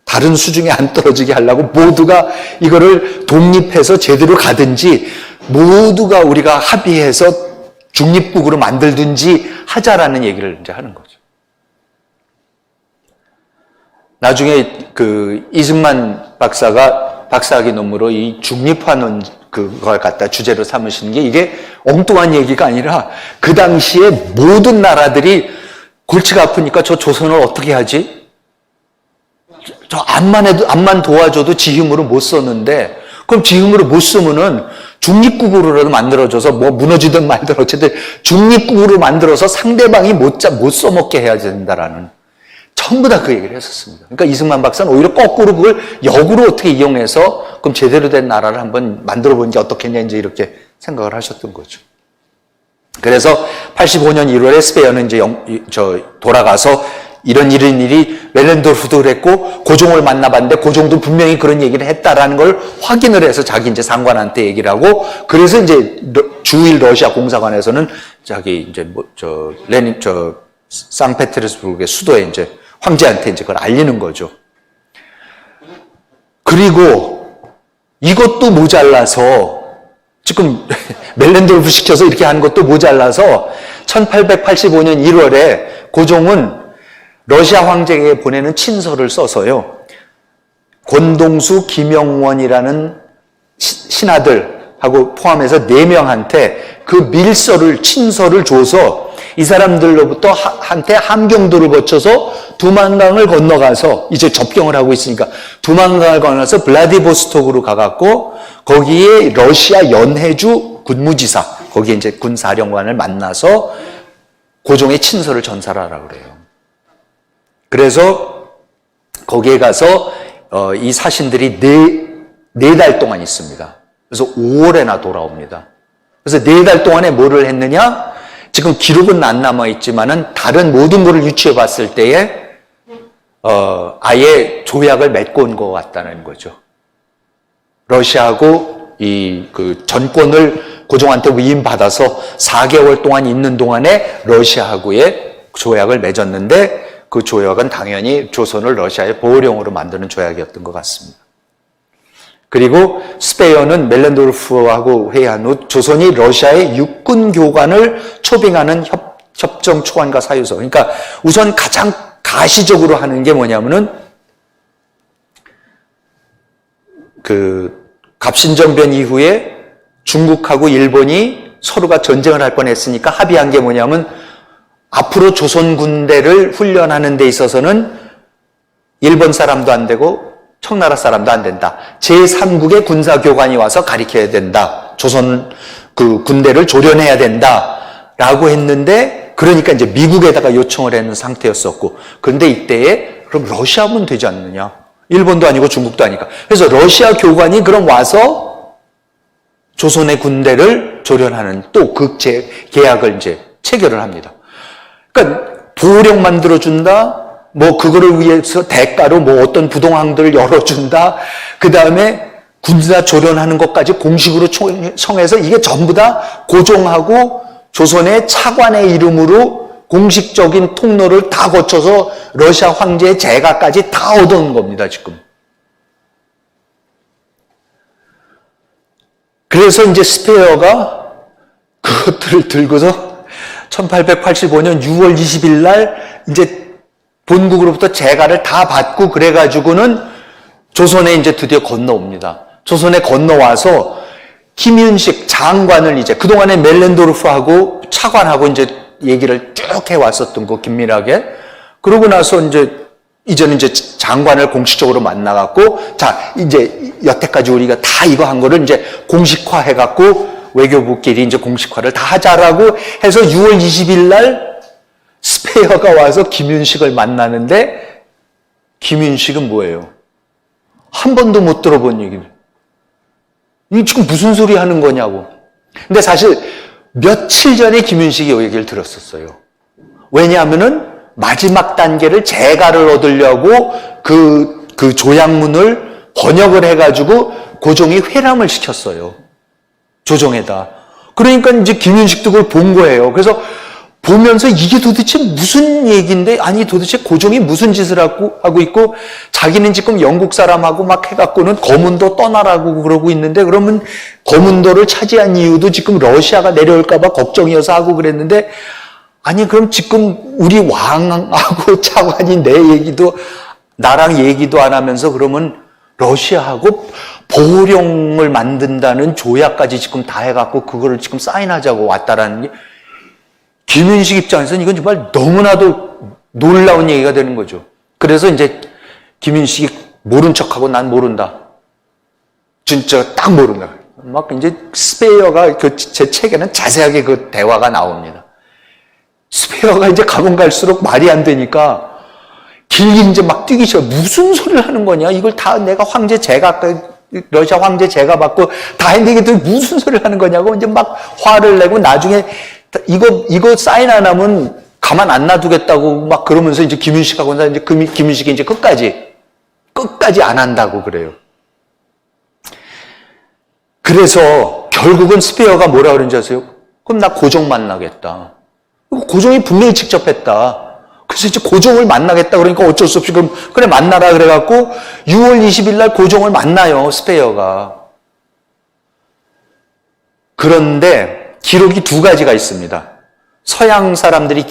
다른 수중에 안 떨어지게 하려고 모두가 이거를 독립해서 제대로 가든지 모두가 우리가 합의해서 중립국으로 만들든지 하자라는 얘기를 이제 하는 거죠. 나중에 그 이승만 박사가 박사학위 논문으로 이 중립화론 그걸 갖다 주제로 삼으시는 게 이게 엉뚱한 얘기가 아니라 그 당시에 모든 나라들이 골치가 아프니까 저 조선을 어떻게 하지? 저 암만 도와줘도 지 힘으로 못 썼는데 그럼 지 힘으로 못 쓰면은 중립국으로라도 만들어줘서 뭐 무너지든 말든 어쨌든 중립국으로 만들어서 상대방이 못 써먹게 해야 된다라는 전부 다 그 얘기를 했었습니다. 그러니까 이승만 박사는 오히려 거꾸로 그걸 역으로 어떻게 이용해서 그럼 제대로 된 나라를 한번 만들어 보는 게 어떻겠냐 이제 이렇게 생각을 하셨던 거죠. 그래서 85년 1월에 스페어는 이제 돌아가서 이런 일이 멜렌도르프도 그랬고 고종을 만나봤는데 고종도 분명히 그런 얘기를 했다라는 걸 확인을 해서 자기 이제 상관한테 얘기를 하고 그래서 이제 주일 러시아 공사관에서는 자기 이제 상페테르스부르크의 수도에 이제 황제한테 이제 그걸 알리는 거죠. 그리고 이것도 모자라서 지금 멜렌도르프 시켜서 이렇게 하는 것도 모자라서 1885년 1월에 고종은 러시아 황제에게 보내는 친서를 써서요. 권동수, 김영원이라는 신하들하고 포함해서 4명한테 그 친서를 줘서 이 사람들로부터 한테 함경도를 거쳐서 두만강을 건너가서 이제 접경을 하고 있으니까 두만강을 건너서 블라디보스톡으로 가갖고 거기에 러시아 연해주 군무지사 거기에 이제 군사령관을 만나서 고종의 친서를 전달하라고 그래요. 그래서 거기에 가서 이 사신들이 네 달 동안 있습니다. 그래서 5월에나 돌아옵니다. 그래서 4달 동안에 뭐를 했느냐? 지금 기록은 안 남아있지만은 다른 모든 것을 유추해 봤을 때에 아예 조약을 맺고 온 것 같다는 거죠. 러시아하고 그 전권을 고종한테 위임받아서 4개월 동안 있는 동안에 러시아하고의 조약을 맺었는데 그 조약은 당연히 조선을 러시아의 보호령으로 만드는 조약이었던 것 같습니다. 그리고 스페어는 멜렌도르프하고 회의한 후 조선이 러시아의 육군 교관을 초빙하는 협정 초안과 사유서. 그러니까 우선 가장 가시적으로 하는 게 뭐냐면은 갑신정변 이후에 중국하고 일본이 서로가 전쟁을 할 뻔했으니까 합의한 게 뭐냐면 앞으로 조선 군대를 훈련하는 데 있어서는 일본 사람도 안 되고 청나라 사람도 안 된다. 제3국의 군사교관이 와서 가르쳐야 된다. 조선 군대를 조련해야 된다. 라고 했는데, 그러니까 이제 미국에다가 요청을 했는 상태였었고, 그런데 이때에 그럼 러시아 하면 되지 않느냐? 일본도 아니고 중국도 아니까. 그래서 러시아 교관이 그럼 와서 조선의 군대를 조련하는 또 그 계약을 이제 체결을 합니다. 그러니까 보호력 만들어준다. 뭐 그거를 위해서 대가로 뭐 어떤 부동항들을 열어준다. 그 다음에 군사 조련하는 것까지 공식으로 청해서 이게 전부 다 고종하고 조선의 차관의 이름으로 공식적인 통로를 다 거쳐서 러시아 황제의 재가까지 다 얻어온 겁니다, 지금. 그래서 이제 스페어가 그것들을 들고서 1885년 6월 20일 날 이제 본국으로부터 재가를 다 받고 그래가지고는 조선에 이제 드디어 건너옵니다. 조선에 건너와서 김윤식 장관을 이제 그동안에 멜렌도르프하고 차관하고 이제 얘기를 쭉 해왔었던 거 긴밀하게. 그러고 나서 이제는 이제 장관을 공식적으로 만나갖고 자, 이제 여태까지 우리가 다 이거 한 거를 이제 공식화 해갖고 외교부끼리 이제 공식화를 다 하자라고 해서 6월 20일 날 스페어가 와서 김윤식을 만나는데 김윤식은 뭐예요? 한 번도 못 들어본 얘기를. 이 지금 무슨 소리 하는 거냐고. 근데 사실 며칠 전에 김윤식이 이 얘기를 들었었어요. 왜냐하면은 마지막 단계를 재가를 얻으려고 그 조약문을 번역을 해가지고 고종이 회람을 시켰어요. 조정에다. 그러니까 이제 김윤식도 그걸 본 거예요. 그래서 보면서 이게 도대체 무슨 얘기인데, 아니 도대체 고종이 무슨 짓을 하고 있고, 자기는 지금 영국 사람하고 막 해갖고는 거문도 떠나라고 그러고 있는데, 그러면 거문도를 차지한 이유도 지금 러시아가 내려올까봐 걱정이어서 하고 그랬는데, 아니 그럼 지금 우리 왕하고 차관이 내 얘기도, 나랑 얘기도 안 하면서 그러면 러시아하고 보호령을 만든다는 조약까지 지금 다 해갖고 그거를 지금 사인하자고 왔다라는 게, 김윤식 입장에서는 이건 정말 너무나도 놀라운 얘기가 되는 거죠. 그래서 이제 김윤식이 모른 척하고 난 모른다. 진짜 딱 모른다. 막 이제 스페어가 제 책에는 자세하게 그 대화가 나옵니다. 스페어가 이제 가면 갈수록 말이 안 되니까 길게 이제 막 뛰기 시작. 무슨 소리를 하는 거냐? 이걸 다 내가 황제 제가 러시아 황제 제가 받고 다 했는데 이게 무슨 소리를 하는 거냐고 이제 막 화를 내고 나중에 이거 사인 안 하면 가만 안 놔두겠다고 막 그러면서 이제 김윤식하고 이제 김윤식이 이제 끝까지 안 한다고 그래요. 그래서 결국은 스페어가 뭐라 그런지 아세요? 그럼 나 고종 만나겠다. 고종이 분명히 직접 했다. 그래서 이제 고종을 만나겠다 그러니까 어쩔 수 없이 그래 만나라 그래갖고 6월 20일 날 고종을 만나요, 스페어가. 그런데 기록이 두 가지가 있습니다. 서양 사람들이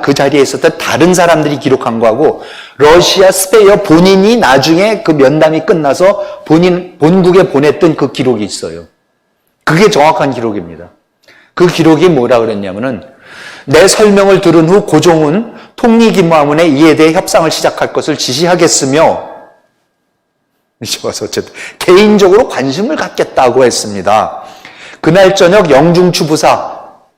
그 자리에 있었던 다른 사람들이 기록한 거하고 러시아 스페어 본인이 나중에 그 면담이 끝나서 본국에 보냈던 그 기록이 있어요. 그게 정확한 기록입니다. 그 기록이 뭐라 그랬냐면은 내 설명을 들은 후 고종은 통리기마문에 이에 대해 협상을 시작할 것을 지시하겠으며 어쨌든 개인적으로 관심을 갖겠다고 했습니다. 그날 저녁 영중추부사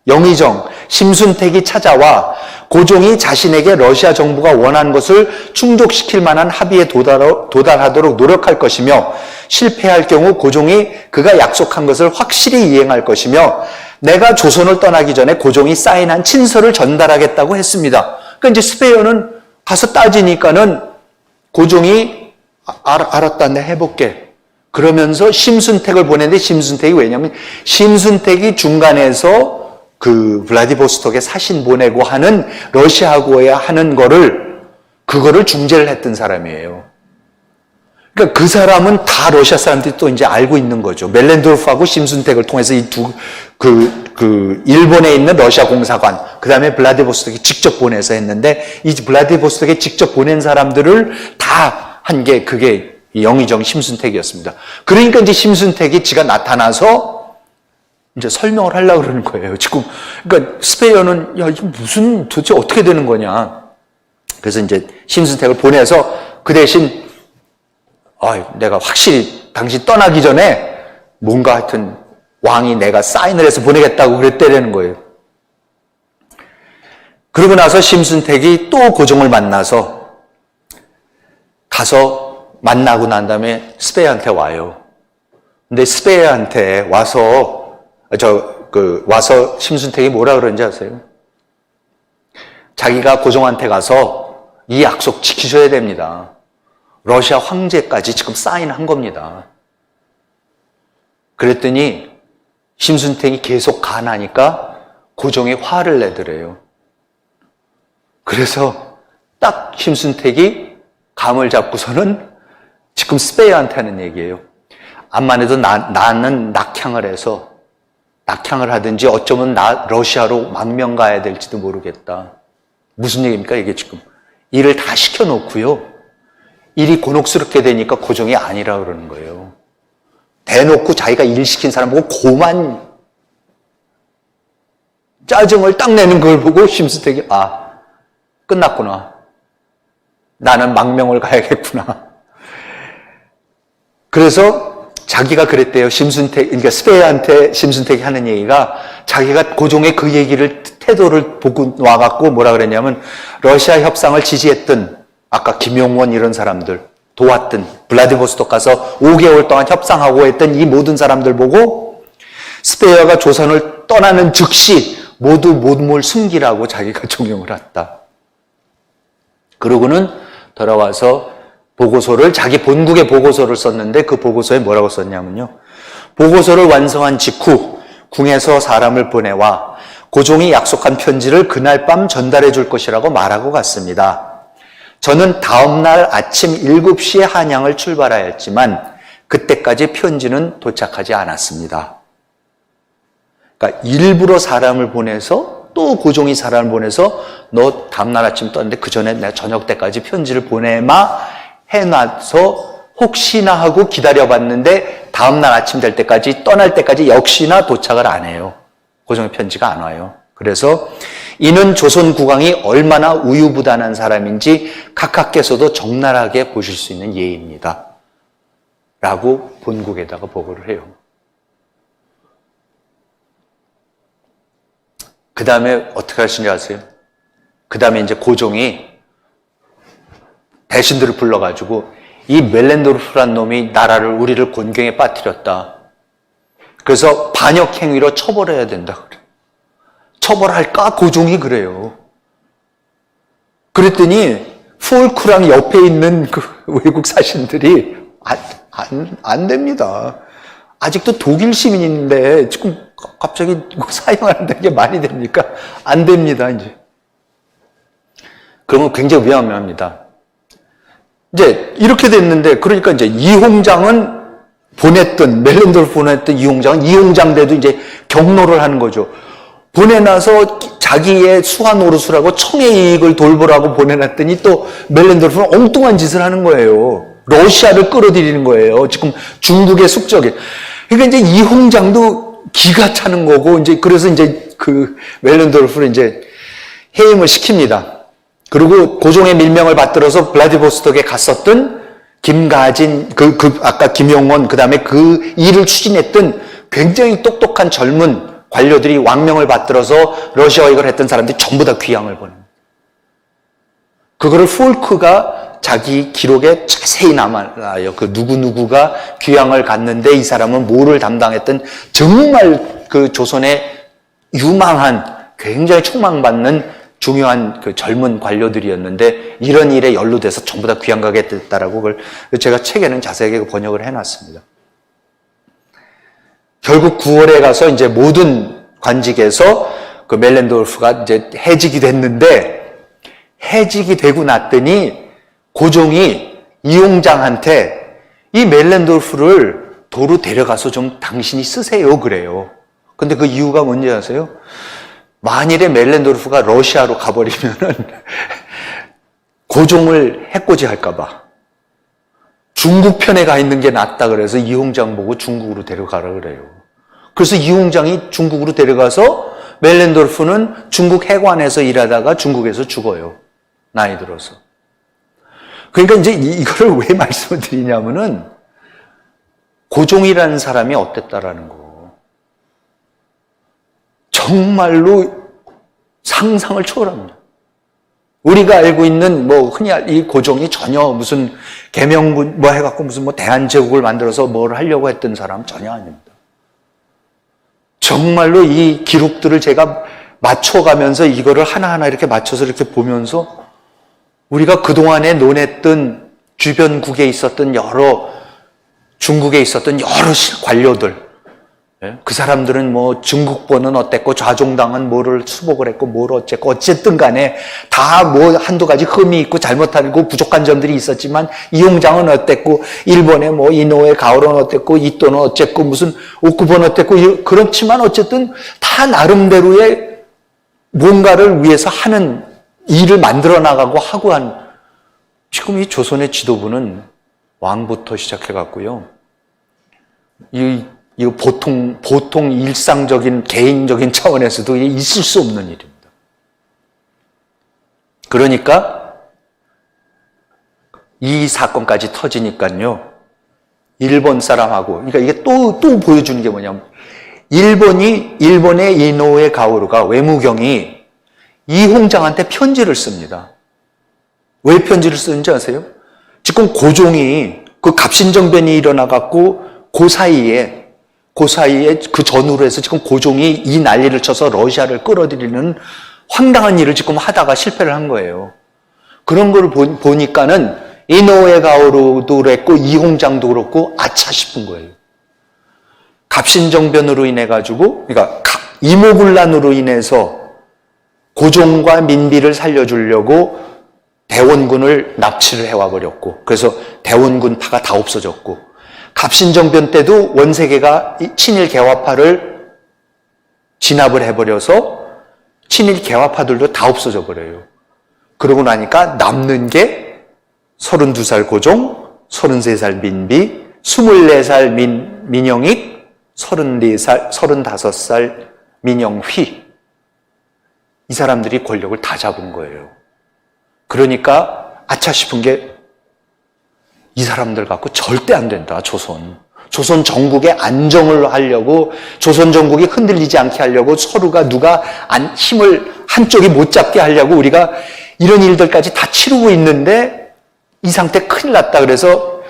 영의정 심순택이 찾아와 고종이 자신에게 러시아 정부가 원하는 것을 충족시킬 만한 합의에 도달하도록 노력할 것이며 실패할 경우 고종이 그가 약속한 것을 확실히 이행할 것이며 내가 조선을 떠나기 전에 고종이 사인한 친서를 전달하겠다고 했습니다. 그러니까 이제 스페어는 가서 따지니까는 고종이 알았다, 내가 해볼게. 그러면서 심순택을 보냈는데 심순택이 왜냐면 심순택이 중간에서 그 블라디보스톡에 사신 보내고 하는 러시아하고 하는 그거를 중재를 했던 사람이에요. 그러니까 그 사람은 다 러시아 사람들이 또 이제 알고 있는 거죠. 멜렌도르프하고 심순택을 통해서 이 일본에 있는 러시아 공사관, 그 다음에 블라디보스톡에 직접 보내서 했는데 이 블라디보스톡에 직접 보낸 사람들을 다 한 게 그게 이 영의정 심순택이었습니다. 그러니까 이제 심순택이 지가 나타나서 이제 설명을 하려고 그러는 거예요. 지금, 그러니까 스페어는, 야, 이게 무슨, 도대체 어떻게 되는 거냐. 그래서 이제 심순택을 보내서 그 대신, 내가 확실히 당신 떠나기 전에 뭔가 하여튼 왕이 내가 사인을 해서 보내겠다고 그랬다는 거예요. 그러고 나서 심순택이 또 고종을 만나서 가서 만나고 난 다음에 스페어한테 와요. 근데 스페어한테 와서 와서 심순택이 뭐라 그런지 아세요? 자기가 고종한테 가서 이 약속 지키셔야 됩니다. 러시아 황제까지 지금 사인한 겁니다. 그랬더니 심순택이 계속 가나니까 고종이 화를 내더래요. 그래서 딱 심순택이 감을 잡고서는 지금 스페어한테 하는 얘기예요. 암만 해도 나는 낙향을 해서 낙향을 하든지 어쩌면 러시아로 망명 가야 될지도 모르겠다. 무슨 얘기입니까 이게 지금. 일을 다 시켜놓고요. 일이 곤혹스럽게 되니까 고종이 아니라 그러는 거예요. 대놓고 자기가 일 시킨 사람 보고 고만 짜증을 딱 내는 걸 보고 심순택이 끝났구나. 나는 망명을 가야겠구나. 그래서 자기가 그랬대요. 그러니까 스페어한테 심순택이 하는 얘기가 자기가 고종의 그 얘기를 태도를 보고 와갖고 뭐라 그랬냐면 러시아 협상을 지지했던 아까 김용원 이런 사람들 도왔던 블라디보스토크 가서 5개월 동안 협상하고 했던 이 모든 사람들 보고 스페어가 조선을 떠나는 즉시 모두 몸을 숨기라고 자기가 종용을 했다. 그러고는 돌아와서 보고서를 자기 본국의 보고서를 썼는데 그 보고서에 뭐라고 썼냐면요. 보고서를 완성한 직후 궁에서 사람을 보내와 고종이 약속한 편지를 그날 밤 전달해 줄 것이라고 말하고 갔습니다. 저는 다음 날 아침 7시에 한양을 출발하였지만 그때까지 편지는 도착하지 않았습니다. 그러니까 일부러 사람을 보내서 또 고종이 사람을 보내서 너 다음날 아침 떴는데 그 전에 내가 저녁 때까지 편지를 보내마 해놔서 혹시나 하고 기다려봤는데 다음날 아침 될 때까지 떠날 때까지 역시나 도착을 안 해요. 고종의 편지가 안 와요. 그래서 이는 조선 국왕이 얼마나 우유부단한 사람인지 각하께서도 적나라하게 보실 수 있는 예입니다. 라고 본국에다가 보고를 해요. 그 다음에 어떻게 하시는지 아세요? 그 다음에 이제 고종이 대신들을 불러가지고 이 멜렌도르프란 놈이 우리를 곤경에 빠뜨렸다. 그래서 반역 행위로 처벌해야 된다. 그래. 처벌할까? 고종이 그래요. 그랬더니 폴크랑 옆에 있는 그 외국 사신들이 안 됩니다. 아직도 독일 시민인데 지금 갑자기 사용한다는 게 말이 됩니까? 안 됩니다, 이제. 그러면 굉장히 위험합니다. 이제 이렇게 됐는데, 그러니까 이제 이홍장은 멜렌도르프 보냈던 이홍장 대도 이제 경로를 하는 거죠. 보내놔서 자기의 수하 노릇을 청의 이익을 돌보라고 보내놨더니 또 멜렌도르프는 엉뚱한 짓을 하는 거예요. 러시아를 끌어들이는 거예요. 지금 중국의 숙적에. 그러니까 이제 이홍장도 기가 차는 거고, 이제 그래서 이제 그 멜렌도르프를 이제 해임을 시킵니다. 그리고 고종의 밀명을 받들어서 블라디보스톡에 갔었던 김가진, 아까 김용원, 그 다음에 그 일을 추진했던 굉장히 똑똑한 젊은 관료들이 왕명을 받들어서 러시아어 이걸 했던 사람들이 전부 다 귀향을 보냅니다. 그거를 폴크가 자기 기록에 자세히 남아요. 그 누구누구가 귀향을 갔는데 이 사람은 뭐를 담당했던 정말 그 조선의 유망한 굉장히 촉망받는 중요한 그 젊은 관료들이었는데 이런 일에 연루돼서 전부 다 귀향 가게 됐다라고 그걸 제가 책에는 자세하게 번역을 해놨습니다. 결국 9월에 가서 이제 모든 관직에서 그 멜렌도르프가 이제 해직이 됐는데 해직이 되고 났더니 고종이 이홍장한테 이 멜렌도르프를 도로 데려가서 좀 당신이 쓰세요 그래요. 근데 그 이유가 뭔지 아세요? 만일에 멜렌도르프가 러시아로 가버리면은 고종을 해코지 할까봐 중국 편에 가 있는 게 낫다 그래서 이홍장 보고 중국으로 데려가라 그래요. 그래서 이홍장이 중국으로 데려가서 멜렌돌프는 중국 해관에서 일하다가 중국에서 죽어요. 나이 들어서. 그러니까 이제 이거를 왜 말씀을 드리냐면은 고종이라는 사람이 어땠다라는 거. 정말로 상상을 초월합니다. 우리가 알고 있는 흔히 이 고종이 전혀 무슨 계명군 해갖고 무슨 대한제국을 만들어서 뭘 하려고 했던 사람 전혀 아닙니다. 정말로 이 기록들을 제가 맞춰가면서 이거를 하나하나 이렇게 맞춰서 이렇게 보면서 우리가 그동안에 논했던 주변국에 있었던 중국에 있었던 여러 관료들, 그 사람들은 증국보는 어땠고 좌종당은 뭐를 수복을 했고 뭘 어쨌고 어쨌든 간에 다 한두 가지 흠이 있고 잘못하고 부족한 점들이 있었지만 이홍장은 어땠고 일본의 이노우에 가오로는 어땠고 이또는 어쨌고 무슨 오쿠보는 어땠고 그렇지만 어쨌든 다 나름대로의 뭔가를 위해서 하는 일을 만들어 나가고 하고 지금 이 조선의 지도부는 왕부터 시작해 갖고요. 이거 보통 일상적인 개인적인 차원에서도 있을 수 없는 일입니다. 그러니까 이 사건까지 터지니까요. 일본 사람하고 그러니까 이게 또 보여주는 게 뭐냐면 일본의 이노우에 가오루가 외무경이 이홍장한테 편지를 씁니다. 왜 편지를 쓰는지 아세요? 지금 고종이 그 갑신정변이 일어나갖고 그 사이에 그 전후로 해서 지금 고종이 이 난리를 쳐서 러시아를 끌어들이는 황당한 일을 지금 하다가 실패를 한 거예요. 그런 걸 보니까는 이노우에 가오루도 그랬고 이홍장도 그렇고 아차 싶은 거예요. 갑신정변으로 인해 가지고 그러니까 이모군란으로 인해서 고종과 민비를 살려주려고 대원군을 납치를 해와 버렸고 그래서 대원군파가 다 없어졌고 갑신정변 때도 원세계가 친일 개화파를 진압을 해버려서 친일 개화파들도 다 없어져 버려요. 그러고 나니까 남는 게 32살 고종, 33살 민비, 24살 민영익, 34살, 35살 민영휘. 이 사람들이 권력을 다 잡은 거예요. 그러니까 아차 싶은 게 이 사람들 갖고 절대 안 된다, 조선 전국의 안정을 하려고, 조선 전국이 흔들리지 않게 하려고, 서로가 누가 힘을 한쪽이 못 잡게 하려고 우리가 이런 일들까지 다 치르고 있는데 이 상태 큰일 났다. 그래서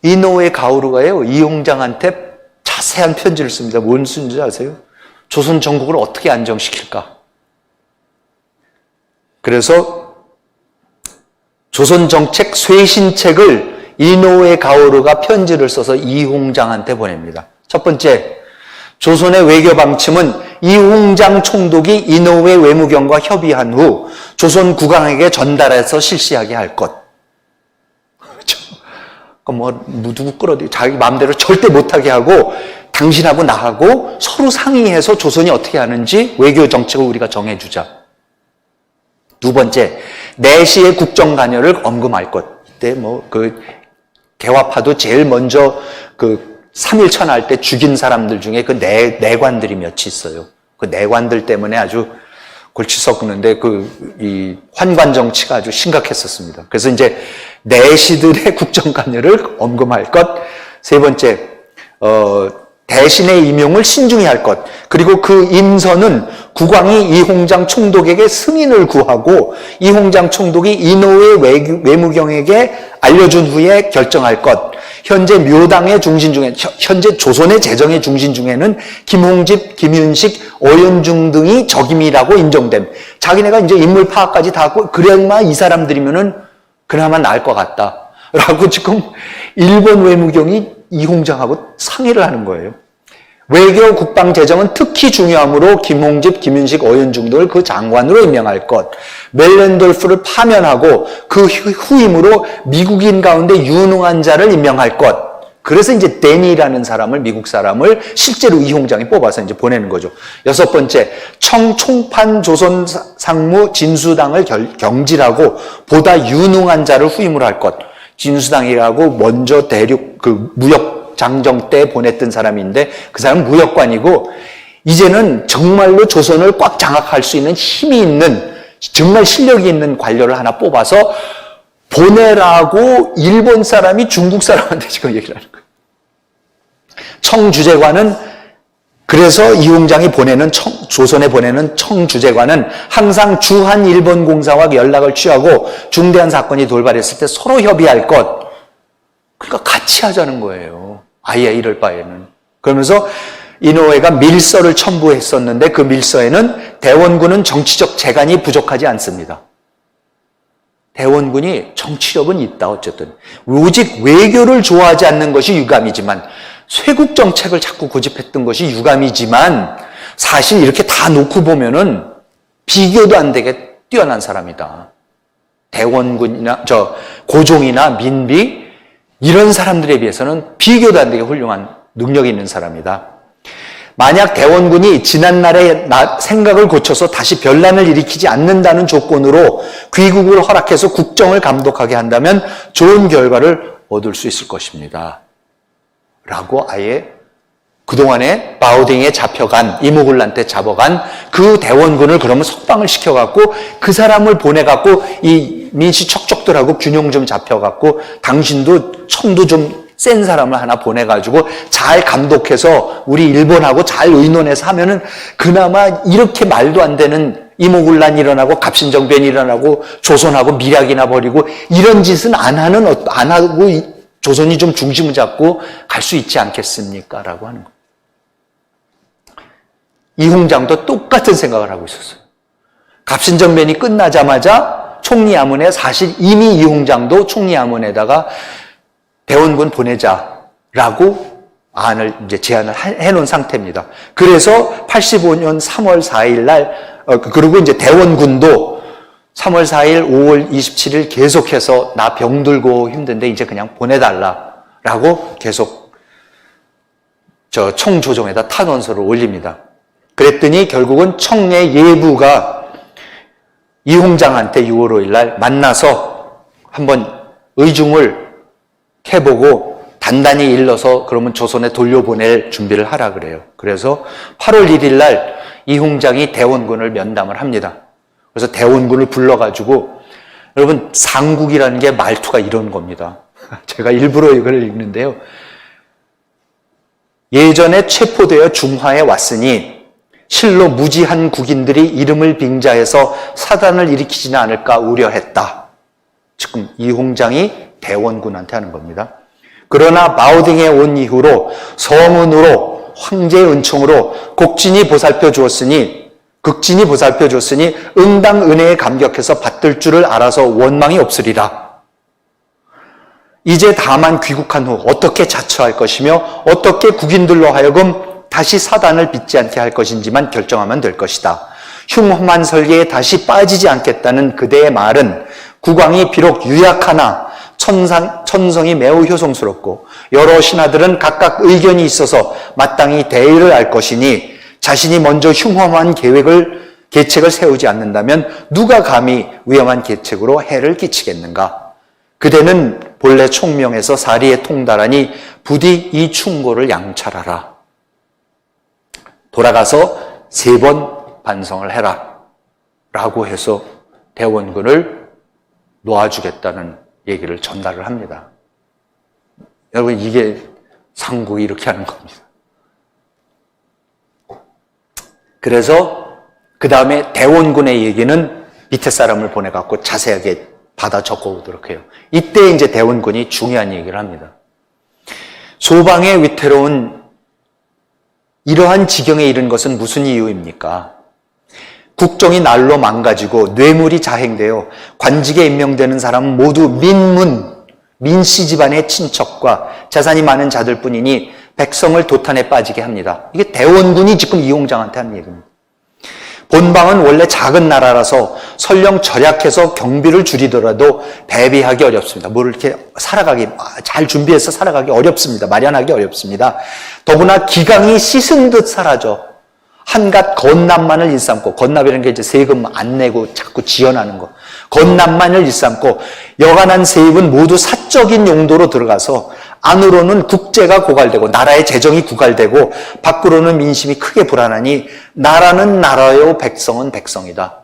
이노우에 가오루가요, 이홍장한테 자세한 편지를 씁니다. 뭔 쓴지 아세요? 조선 전국을 어떻게 안정시킬까? 그래서 조선 정책 쇄신책을 이노우에 가오루가 편지를 써서 이홍장한테 보냅니다. 첫 번째, 조선의 외교 방침은 이홍장 총독이 이노우에 외무경과 협의한 후 조선 국왕에게 전달해서 실시하게 할 것. 누구 끌어들이 자기 마음대로 절대 못하게 하고 당신하고 나하고 서로 상의해서 조선이 어떻게 하는지 외교 정책을 우리가 정해주자. 두 번째, 내시의 국정 관여를 엄금할 것. 이때 개화파도 제일 먼저 3.1천 할 때 죽인 사람들 중에 그 내관들이 몇이 있어요. 그 내관들 때문에 아주 골치 썩는데 이 환관 정치가 아주 심각했었습니다. 그래서 이제 내시들의 국정 관여를 엄금할 것. 세 번째, 대신의 임용을 신중히 할 것. 그리고 그 임선은 국왕이 이홍장 총독에게 승인을 구하고 이홍장 총독이 이노우의 외무경에게 알려준 후에 결정할 것. 현재 묘당의 중심 중에, 현재 조선의 재정의 중심 중에는 김홍집, 김윤식, 오연중 등이 적임이라고 인정됨. 자기네가 이제 인물 파악까지 다 하고 그래야만 이 사람들이면은 그나마 나을 것 같다. 라고 지금 일본 외무경이 이홍장하고 상의를 하는 거예요. 외교 국방 재정은 특히 중요하므로 김홍집, 김윤식, 오연중 등을 그 장관으로 임명할 것. 멜렌돌프를 파면하고 그 후임으로 미국인 가운데 유능한 자를 임명할 것. 그래서 이제 데니라는 사람을, 미국 사람을 실제로 이홍장이 뽑아서 이제 보내는 거죠. 여섯 번째, 청총판 조선 상무 진수당을 경질하고 보다 유능한 자를 후임을 할 것. 진수당이라고 먼저 대륙 무역 장정 때 보냈던 사람인데 그 사람은 무역관이고 이제는 정말로 조선을 꽉 장악할 수 있는 힘이 있는 정말 실력이 있는 관료를 하나 뽑아서 보내라고 일본 사람이 중국 사람한테 지금 얘기를 하는 거예요. 청주재관은 그래서 이홍장이 조선에 보내는 청주재관은 항상 주한 일본 공사와 연락을 취하고 중대한 사건이 돌발했을 때 서로 협의할 것. 그러니까 같이 하자는 거예요. 아예 이럴 바에는. 그러면서 이노우에가 밀서를 첨부했었는데 그 밀서에는 대원군은 정치적 재간이 부족하지 않습니다. 대원군이 정치력은 있다 어쨌든. 오직 외교를 좋아하지 않는 것이 유감이지만 쇄국 정책을 자꾸 고집했던 것이 유감이지만 사실 이렇게 다 놓고 보면은 비교도 안 되게 뛰어난 사람이다. 대원군이나 고종이나 민비 이런 사람들에 비해서는 비교도 안 되게 훌륭한 능력이 있는 사람이다. 만약 대원군이 지난날의 생각을 고쳐서 다시 변란을 일으키지 않는다는 조건으로 귀국을 허락해서 국정을 감독하게 한다면 좋은 결과를 얻을 수 있을 것입니다. 라고 아예 그동안에 바오딩에 잡혀간, 이모굴란테 잡아간 그 대원군을 그러면 석방을 시켜갖고 그 사람을 보내갖고 이 민씨 척척들하고 균형 좀 잡혀갖고 당신도 청도 좀 센 사람을 하나 보내가지고 잘 감독해서 우리 일본하고 잘 의논해서 하면은 그나마 이렇게 말도 안 되는 이모굴란이 일어나고 갑신정변이 일어나고 조선하고 밀약이나 벌이고 이런 짓은 안 하고 조선이 좀 중심을 잡고 갈 수 있지 않겠습니까? 라고 하는 거예요. 이홍장도 똑같은 생각을 하고 있었어요. 갑신정변이 끝나자마자 총리衙문에 사실 이미 이홍장도 총리衙문에다가 대원군 보내자라고 이제 제안을 해놓은 상태입니다. 그래서 85년 3월 4일 날, 그리고 이제 대원군도 3월 4일, 5월 27일 계속해서 나 병들고 힘든데 이제 그냥 보내달라라고 계속 청조정에다 탄원서를 올립니다. 그랬더니 결국은 청내 예부가 이홍장한테 6월 5일 날 만나서 한번 의중을 해보고 단단히 일러서 그러면 조선에 돌려보낼 준비를 하라 그래요. 그래서 8월 1일 날 이홍장이 대원군을 면담을 합니다. 그래서 대원군을 불러가지고 여러분 상국이라는 게 말투가 이런 겁니다. 제가 일부러 이걸 읽는데요. 예전에 체포되어 중화에 왔으니 실로 무지한 국인들이 이름을 빙자해서 사단을 일으키지는 않을까 우려했다. 지금 이홍장이 대원군한테 하는 겁니다. 그러나 바오딩에 온 이후로 성은으로 황제의 은총으로 극진히 보살펴 주었으니 응당 은혜에 감격해서 받들 줄을 알아서 원망이 없으리라. 이제 다만 귀국한 후 어떻게 자처할 것이며 어떻게 국인들로 하여금 다시 사단을 빚지 않게 할 것인지만 결정하면 될 것이다. 흉험한 설계에 다시 빠지지 않겠다는 그대의 말은 국왕이 비록 유약하나 천성이 매우 효성스럽고 여러 신하들은 각각 의견이 있어서 마땅히 대의를 알 것이니 자신이 먼저 흉험한 계책을 세우지 않는다면 누가 감히 위험한 계책으로 해를 끼치겠는가? 그대는 본래 총명에서 사리에 통달하니 부디 이 충고를 양찰하라. 돌아가서 3번 반성을 해라. 라고 해서 대원군을 놓아주겠다는 얘기를 전달을 합니다. 여러분 이게 상국이 이렇게 하는 겁니다. 그래서 그 다음에 대원군의 얘기는 밑에 사람을 보내갖고 자세하게 받아 적어오도록 해요. 이때 이제 대원군이 중요한 얘기를 합니다. 소방의 위태로운 이러한 지경에 이른 것은 무슨 이유입니까? 국정이 날로 망가지고 뇌물이 자행되어 관직에 임명되는 사람은 모두 민씨 집안의 친척과 재산이 많은 자들 뿐이니 백성을 도탄에 빠지게 합니다. 이게 대원군이 지금 이홍장한테 하는 얘기입니다. 본방은 원래 작은 나라라서 설령 절약해서 경비를 줄이더라도 대비하기 어렵습니다. 뭘 이렇게 잘 준비해서 살아가기 어렵습니다. 마련하기 어렵습니다. 더구나 기강이 씻은 듯 사라져 한갓 건납만을 일삼고, 건납이라는 게 이제 세금 안 내고 자꾸 지연하는 거. 건납만을 일삼고, 여간한 세입은 모두 사적인 용도로 들어가서 안으로는 국제가 고갈되고 나라의 재정이 고갈되고 밖으로는 민심이 크게 불안하니 나라는 나라요 백성은 백성이다.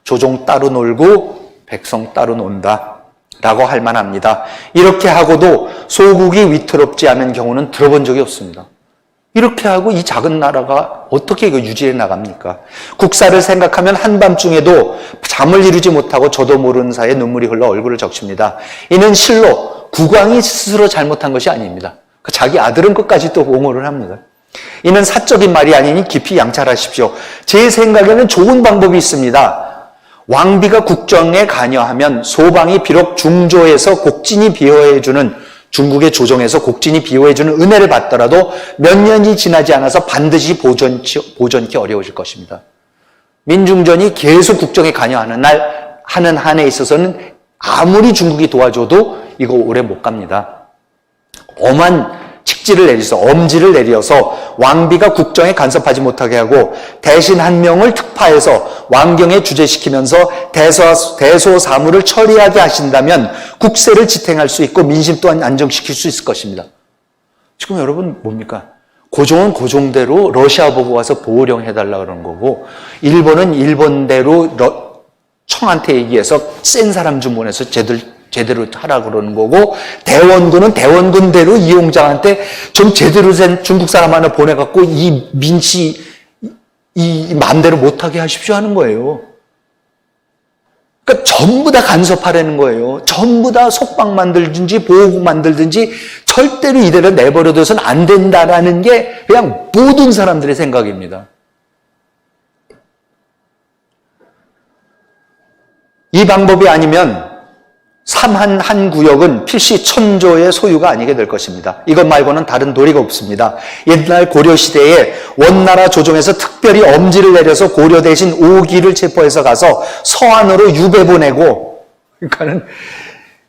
조종 따로 놀고 백성 따로 논다 라고 할 만합니다. 이렇게 하고도 소국이 위태롭지 않은 경우는 들어본 적이 없습니다. 이렇게 하고 이 작은 나라가 어떻게 이거 유지해 나갑니까? 국사를 생각하면 한밤중에도 잠을 이루지 못하고 저도 모르는 사이에 눈물이 흘러 얼굴을 적십니다. 이는 실로 국왕이 스스로 잘못한 것이 아닙니다. 자기 아들은 끝까지 또 옹호를 합니다. 이는 사적인 말이 아니니 깊이 양찰하십시오. 제 생각에는 좋은 방법이 있습니다. 왕비가 국정에 관여하면 소방이 비록 중조에서 곡진이 비호해주는 중국의 조정에서 곡진이 비호해주는 은혜를 받더라도 몇 년이 지나지 않아서 반드시 보존키 어려워질 것입니다. 민중전이 계속 국정에 관여하는 하는 한에 있어서는 아무리 중국이 도와줘도 이거 오래 못 갑니다. 엄한 엄지를 내려서 왕비가 국정에 간섭하지 못하게 하고 대신 한 명을 특파해서 왕경에 주재시키면서 대소 사무를 처리하게 하신다면 국세를 지탱할 수 있고 민심 또한 안정시킬 수 있을 것입니다. 지금 여러분 뭡니까? 고종은 고종대로 러시아 보고 와서 보호령 해달라 그러는 거고 일본은 일본대로 청한테 얘기해서 센 사람 좀 보내서 제대로 하라 그러는 거고 대원군은 대원군대로 이용장한테 좀 제대로 된 중국 사람 하나 보내갖고 이 민씨 이 마음대로 못하게 하십시오 하는 거예요. 그러니까 전부 다 간섭하라는 거예요. 전부 다 속박 만들든지 보호국 만들든지 절대로 이대로 내버려둬서는 안 된다라는 게 그냥 모든 사람들의 생각입니다. 이 방법이 아니면 삼한 한 구역은 필시 천조의 소유가 아니게 될 것입니다. 이것 말고는 다른 도리가 없습니다. 옛날 고려시대에 원나라 조정에서 특별히 엄지를 내려서 고려 대신 오기를 체포해서 가서 서안으로 유배 보내고, 그러니까는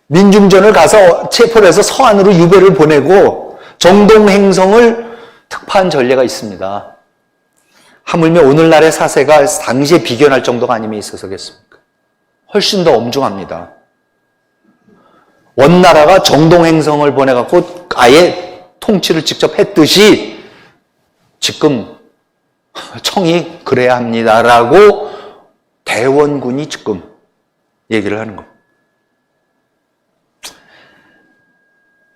민중전을 가서 체포를 해서 서안으로 유배를 보내고 정동행성을 특파한 전례가 있습니다. 하물며 오늘날의 사세가 당시에 비견할 정도가 아니면 있어서겠습니까? 훨씬 더 엄중합니다. 원나라가 정동행성을 보내갖고 아예 통치를 직접 했듯이 지금 청이 그래야 합니다라고 대원군이 지금 얘기를 하는 겁니다.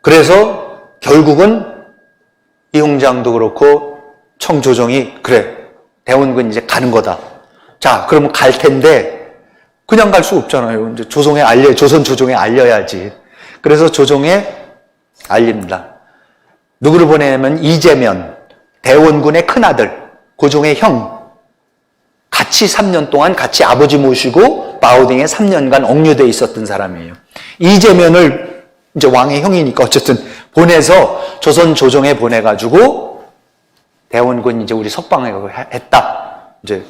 그래서 결국은 이홍장도 그렇고 청조정이 그래 대원군 이제 가는 거다. 자, 그러면 갈 텐데 그냥 갈 수 없잖아요. 이제 조선 조정에 알려야지. 그래서 조정에 알립니다. 누구를 보내냐면 이재면, 대원군의 큰아들, 고종의 형. 같이 3년 동안 같이 아버지 모시고 마오딩에 3년간 억류되어 있었던 사람이에요. 이재면을 이제 왕의 형이니까 어쨌든 보내서 조선 조정에 보내가지고 대원군 이제 우리 석방을 했다. 이제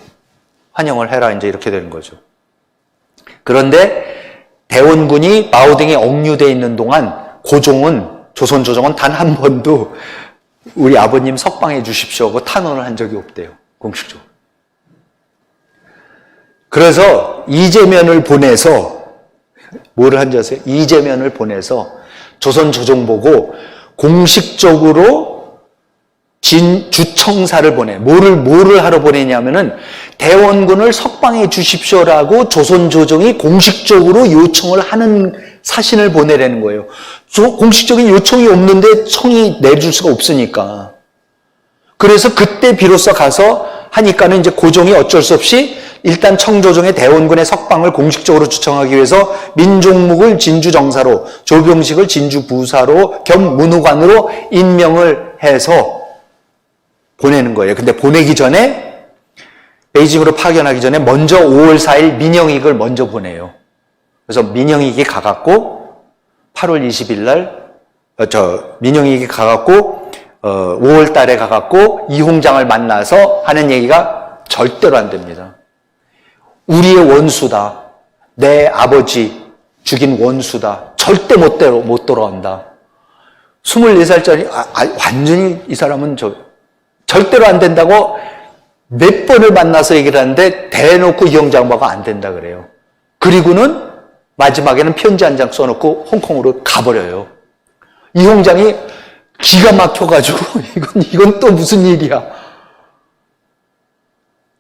환영을 해라. 이제 이렇게 되는 거죠. 그런데 대원군이 마오딩에 억류되어 있는 동안 조선 조정은 단 한 번도 우리 아버님 석방해 주십시오 하고 탄원을 한 적이 없대요. 공식적으로. 그래서 이재면을 보내서 뭐를 한지 아세요? 이재면을 보내서 조선 조정 보고 공식적으로 주청사를 보내. 뭐를 하러 보내냐면은 대원군을 석방해 주십시오라고 조선 조정이 공식적으로 요청을 하는 사신을 보내라는 거예요. 공식적인 요청이 없는데 청이 내줄 수가 없으니까. 그래서 그때 비로소 가서 하니까는 이제 고종이 어쩔 수 없이 일단 청조정의 대원군의 석방을 공식적으로 주청하기 위해서 민종묵을 진주정사로, 조병식을 진주부사로 겸 문후관으로 임명을 해서 보내는 거예요. 근데 보내기 전에 베이징으로 파견하기 전에 먼저 5월 4일 민영익을 먼저 보내요. 그래서 민영익이 가갖고 8월 20일 날 민영익이 가갖고 5월 달에 가갖고 이홍장을 만나서 하는 얘기가 절대로 안 됩니다. 우리의 원수다. 내 아버지 죽인 원수다. 절대 못 돌아온다. 24살짜리 완전히 이 사람은 절대로 안 된다고 몇 번을 만나서 얘기를 하는데 대놓고 이홍장보가 안 된다 그래요. 그리고는 마지막에는 편지 한 장 써놓고 홍콩으로 가버려요. 이홍장이 기가 막혀가지고 이건 또 무슨 일이야.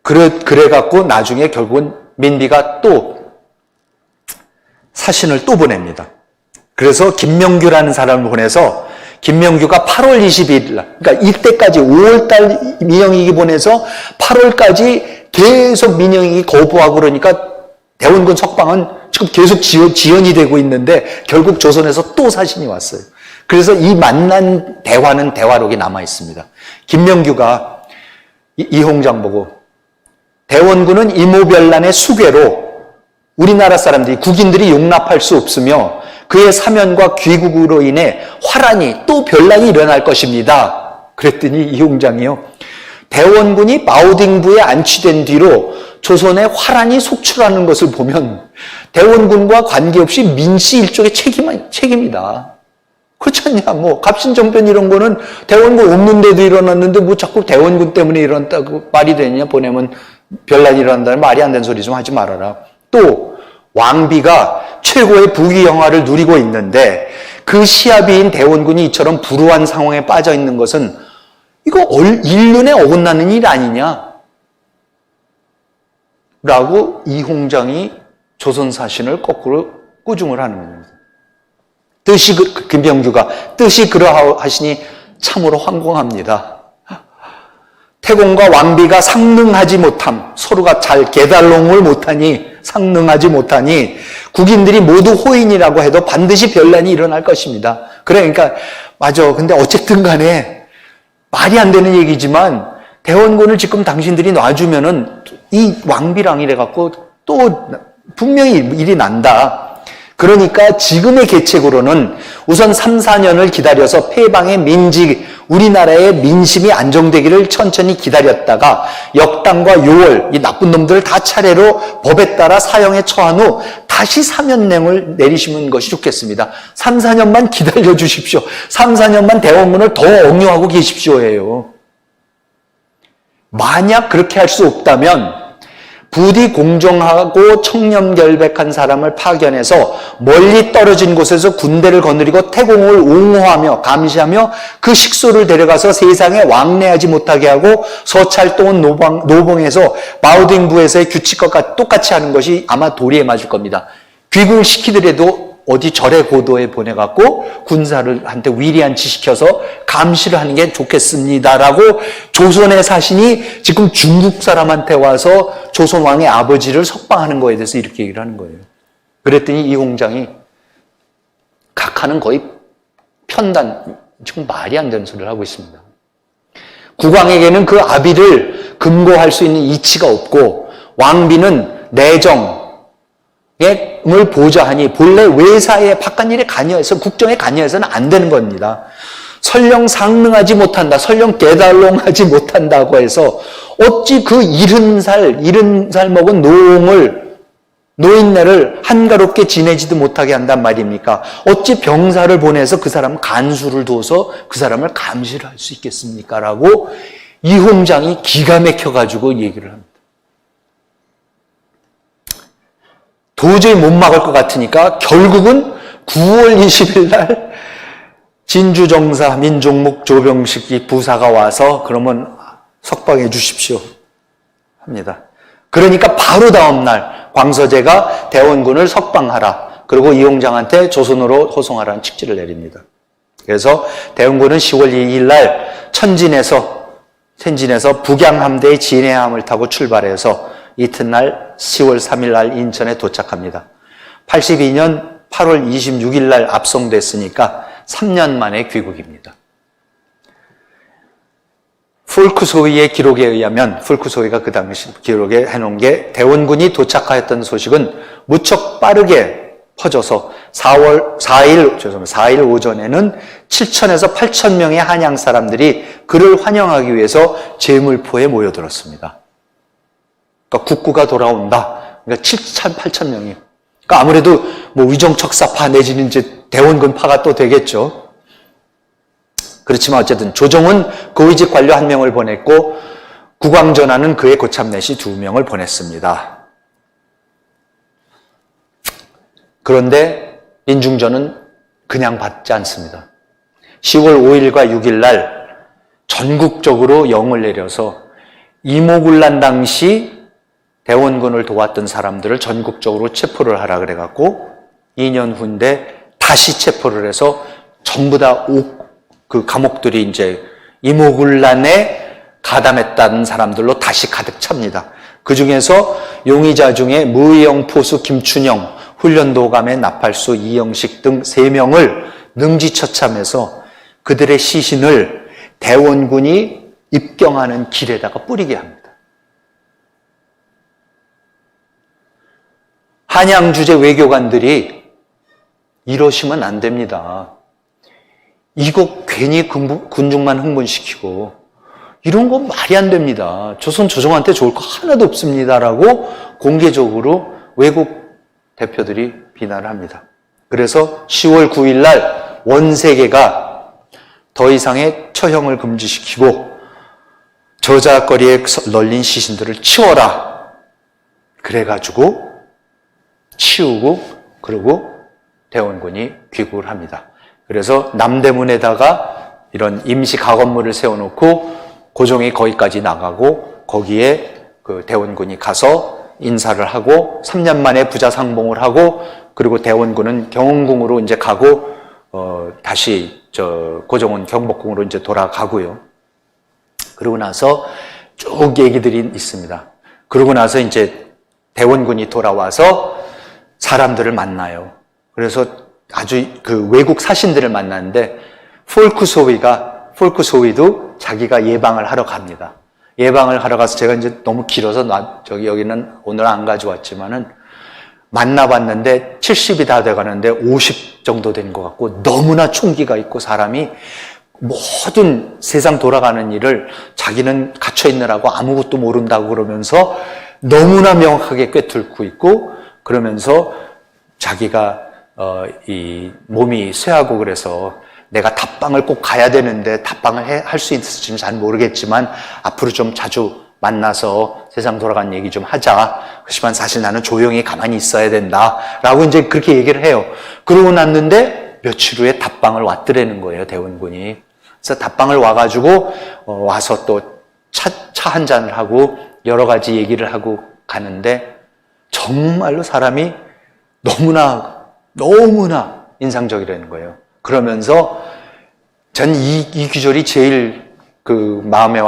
그래갖고 나중에 결국은 민비가 또 사신을 또 보냅니다. 그래서 김명규라는 사람을 보내서 김명규가 8월 22일 날, 그러니까 이때까지 5월달 민영익이 보내서 8월까지 계속 민영익이 거부하고 그러니까 대원군 석방은 지금 계속 지연이 되고 있는데 결국 조선에서 또 사신이 왔어요. 그래서 이 만난 대화는 대화록이 남아 있습니다. 김명규가 이홍장 보고 대원군은 이모변란의 수괴로 우리나라 사람들이 국인들이 용납할 수 없으며 그의 사면과 귀국으로 인해 화란이 또 변란이 일어날 것입니다. 그랬더니 이홍장이요. 대원군이 마오딩부에 안치된 뒤로 조선에 화란이 속출하는 것을 보면 대원군과 관계없이 민씨 일족의 책임이다. 그렇지 않냐. 뭐 갑신정변 이런 거는 대원군 없는 데도 일어났는데 뭐 자꾸 대원군 때문에 일어났다고 말이 되느냐. 보내면 변란이 일어난다는 말이 안 되는 소리 좀 하지 말아라. 또 왕비가 최고의 부귀 영화를 누리고 있는데 그 시아비인 대원군이 이처럼 불우한 상황에 빠져 있는 것은 이거 인륜에 어긋나는 일 아니냐? 라고 이홍장이 조선 사신을 거꾸로 꾸중을 하는 겁니다. 김병규가 뜻이 그러하시니 참으로 황공합니다. 태공과 왕비가 상능하지 못함, 서로가 잘 계달롱을 못하니, 상능하지 못하니 국인들이 모두 호인이라고 해도 반드시 변란이 일어날 것입니다. 그러니까 맞아. 근데 어쨌든 간에 말이 안 되는 얘기지만 대원군을 지금 당신들이 놔주면은 이 왕비랑 이래갖고 또 분명히 일이 난다. 그러니까 지금의 계책으로는 우선 3, 4년을 기다려서 폐방의 우리나라의 민심이 안정되기를 천천히 기다렸다가 역당과 요월, 이 나쁜 놈들을 다 차례로 법에 따라 사형에 처한 후 다시 사면령을 내리시는 것이 좋겠습니다. 3, 4년만 기다려 주십시오. 3, 4년만 대원군을 더 억류하고 계십시오예요. 만약 그렇게 할 수 없다면 부디 공정하고 청렴결백한 사람을 파견해서 멀리 떨어진 곳에서 군대를 거느리고 태공을 옹호하며 감시하며 그 식소를 데려가서 세상에 왕래하지 못하게 하고 서찰동은 노봉에서 마오딩부에서의 규칙과 똑같이 하는 것이 아마 도리에 맞을 겁니다. 귀국을 시키더라도 어디 절의 고도에 보내갖고 군사를 한테 위리안치 시켜서 감시를 하는 게 좋겠습니다라고 조선의 사신이 지금 중국 사람한테 와서 조선 왕의 아버지를 석방하는 거에 대해서 이렇게 얘기를 하는 거예요. 그랬더니 이홍장이 각하는 거의 편단, 지금 말이 안 되는 소리를 하고 있습니다. 국왕에게는 그 아비를 금고할 수 있는 이치가 없고 왕비는 내정 을 보좌하니 본래 외사의 바깥일에 관여해서 국정에 관여해서는 안 되는 겁니다. 설령 상능하지 못한다, 설령 깨달롱하지 못한다고 해서 어찌 그 70살 먹은 노인네를 한가롭게 지내지도 못하게 한단 말입니까? 어찌 병사를 보내서 그 사람 간수를 둬서 그 사람을 감시를 할 수 있겠습니까? 라고 이홍장이 기가 막혀가지고 얘기를 합니다. 도저히 못 막을 것 같으니까 결국은 9월 20일 날 진주정사 민종묵 조병식 부사가 와서 그러면 석방해 주십시오 합니다. 그러니까 바로 다음 날 광서제가 대원군을 석방하라. 그리고 이홍장한테 조선으로 호송하라는 칙지를 내립니다. 그래서 대원군은 10월 2일 날 천진에서 북양함대의 진해함을 타고 출발해서 이튿날 10월 3일 날 인천에 도착합니다. 82년 8월 26일 날 압송됐으니까 3년 만에 귀국입니다. 풀크소이의 기록에 의하면 풀크소이가 그 당시 기록에 해놓은 게 대원군이 도착하였던 소식은 무척 빠르게 퍼져서 4일 오전에는 7천에서 8천 명의 한양 사람들이 그를 환영하기 위해서 제물포에 모여들었습니다. 그러니까 국구가 돌아온다. 그러니까 7천, 8천 명이에요. 그러니까 아무래도 뭐 위정척사파 내지는 이제 대원군파가 또 되겠죠. 그렇지만 어쨌든 조정은 고위직 관료 한 명을 보냈고 국왕전하는 그의 고참넷이 2명을 보냈습니다. 그런데 인중전은 그냥 받지 않습니다. 10월 5일과 6일 날 전국적으로 영을 내려서 이모군란 당시 대원군을 도왔던 사람들을 전국적으로 체포를 하라 그래갖고 2년 후인데 다시 체포를 해서 전부 다 그 감옥들이 이제 이모군란에 가담했다는 사람들로 다시 가득 찹니다. 그 중에서 용의자 중에 무의영, 포수, 김춘영, 훈련도감의 나팔수, 이영식 등 3명을 능지처참해서 그들의 시신을 대원군이 입경하는 길에다가 뿌리게 합니다. 한양 주재 외교관들이 이러시면 안 됩니다. 이거 괜히 군중만 흥분시키고 이런 건 말이 안 됩니다. 조선 조정한테 좋을 거 하나도 없습니다라고 공개적으로 외국 대표들이 비난을 합니다. 그래서 10월 9일 날 원세계가 더 이상의 처형을 금지시키고 저작거리에 널린 시신들을 치워라. 그래가지고 치우고 그리고 대원군이 귀국을 합니다. 그래서 남대문에다가 이런 임시 가건물을 세워놓고 고종이 거기까지 나가고 거기에 그 대원군이 가서 인사를 하고 3년 만에 부자상봉을 하고 그리고 대원군은 경운궁으로 이제 가고 다시 고종은 경복궁으로 이제 돌아가고요. 그러고 나서 쭉 얘기들이 있습니다. 그러고 나서 이제 대원군이 돌아와서 사람들을 만나요. 그래서 아주 그 외국 사신들을 만났는데 폴크소위도 자기가 예방을 하러 갑니다. 예방을 하러 가서 제가 이제 너무 길어서 여기는 오늘 안 가져왔지만은 만나봤는데 70이 다 돼가는데 50 정도 된 것 같고 너무나 총기가 있고 사람이 모든 세상 돌아가는 일을 자기는 갇혀있느라고 아무것도 모른다고 그러면서 너무나 명확하게 꿰뚫고 있고 그러면서 자기가 이 몸이 쇠하고 그래서 내가 답방을 꼭 가야 되는데 답방을 할 수 있을지는 잘 모르겠지만 앞으로 좀 자주 만나서 세상 돌아가는 얘기 좀 하자. 그렇지만 사실 나는 조용히 가만히 있어야 된다. 라고 이제 그렇게 얘기를 해요. 그러고 났는데 며칠 후에 답방을 왔더라는 거예요, 대원군이. 그래서 답방을 와가지고 와서 또 차 한 잔을 하고 여러 가지 얘기를 하고 가는데 정말로 사람이 너무나 인상적이라는 거예요. 그러면서 전 이 귀절이 제일 그 마음에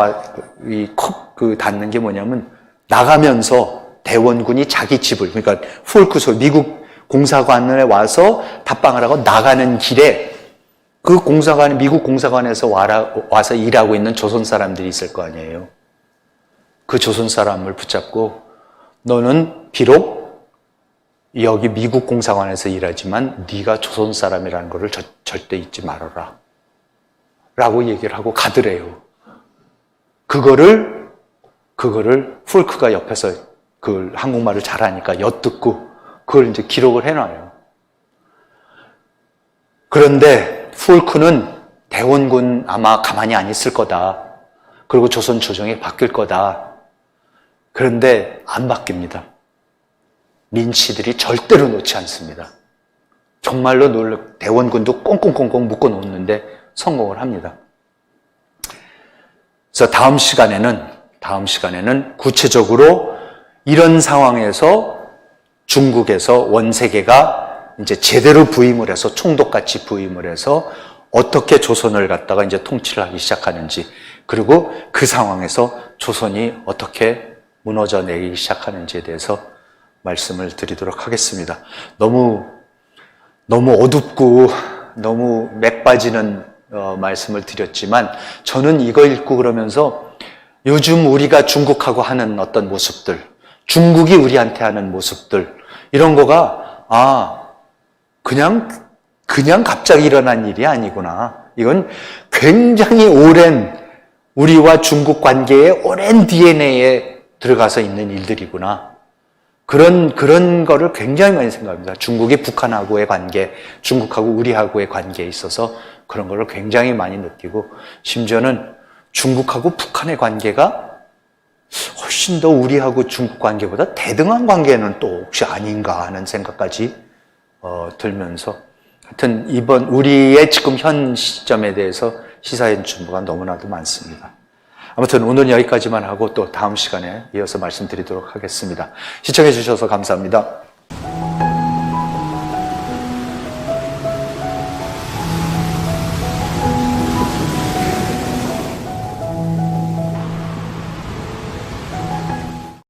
콕 닿는 게 뭐냐면 나가면서 대원군이 자기 집을 그러니까 폴크소 미국 공사관에 와서 답방을 하고 나가는 길에 그 공사관 미국 공사관에서 와서 일하고 있는 조선 사람들이 있을 거 아니에요. 그 조선 사람을 붙잡고 너는 비록 여기 미국 공사관에서 일하지만 네가 조선 사람이라는 것을 절대 잊지 말아라 라고 얘기를 하고 가더래요. 그거를 폴크가 옆에서 그 한국말을 잘하니까 엿듣고 그걸 이제 기록을 해놔요. 그런데 폴크는 대원군 아마 가만히 안 있을 거다. 그리고 조선 조정이 바뀔 거다. 그런데 안 바뀝니다. 민치들이 절대로 놓지 않습니다. 정말로 대원군도 꽁꽁꽁꽁 묶어놓는데 성공을 합니다. 그래서 다음 시간에는 구체적으로 이런 상황에서 중국에서 원세계가 이제 제대로 부임을 해서 총독같이 부임을 해서 어떻게 조선을 갖다가 이제 통치를 하기 시작하는지 그리고 그 상황에서 조선이 어떻게 무너져 내리기 시작하는지에 대해서 말씀을 드리도록 하겠습니다. 너무 어둡고 너무 맥 빠지는 말씀을 드렸지만 저는 이거 읽고 그러면서 요즘 우리가 중국하고 하는 어떤 모습들, 중국이 우리한테 하는 모습들 이런 거가 그냥 갑자기 일어난 일이 아니구나. 이건 굉장히 오랜 우리와 중국 관계의 오랜 DNA에 들어가서 있는 일들이구나. 그런 거를 굉장히 많이 생각합니다. 중국이 북한하고의 관계, 중국하고 우리하고의 관계에 있어서 그런 거를 굉장히 많이 느끼고 심지어는 중국하고 북한의 관계가 훨씬 더 우리하고 중국 관계보다 대등한 관계는 또 혹시 아닌가 하는 생각까지 들면서 하여튼 이번 우리의 지금 현 시점에 대해서 시사의 준비가 너무나도 많습니다. 아무튼 오늘 여기까지만 하고 또 다음 시간에 이어서 말씀드리도록 하겠습니다. 시청해 주셔서 감사합니다.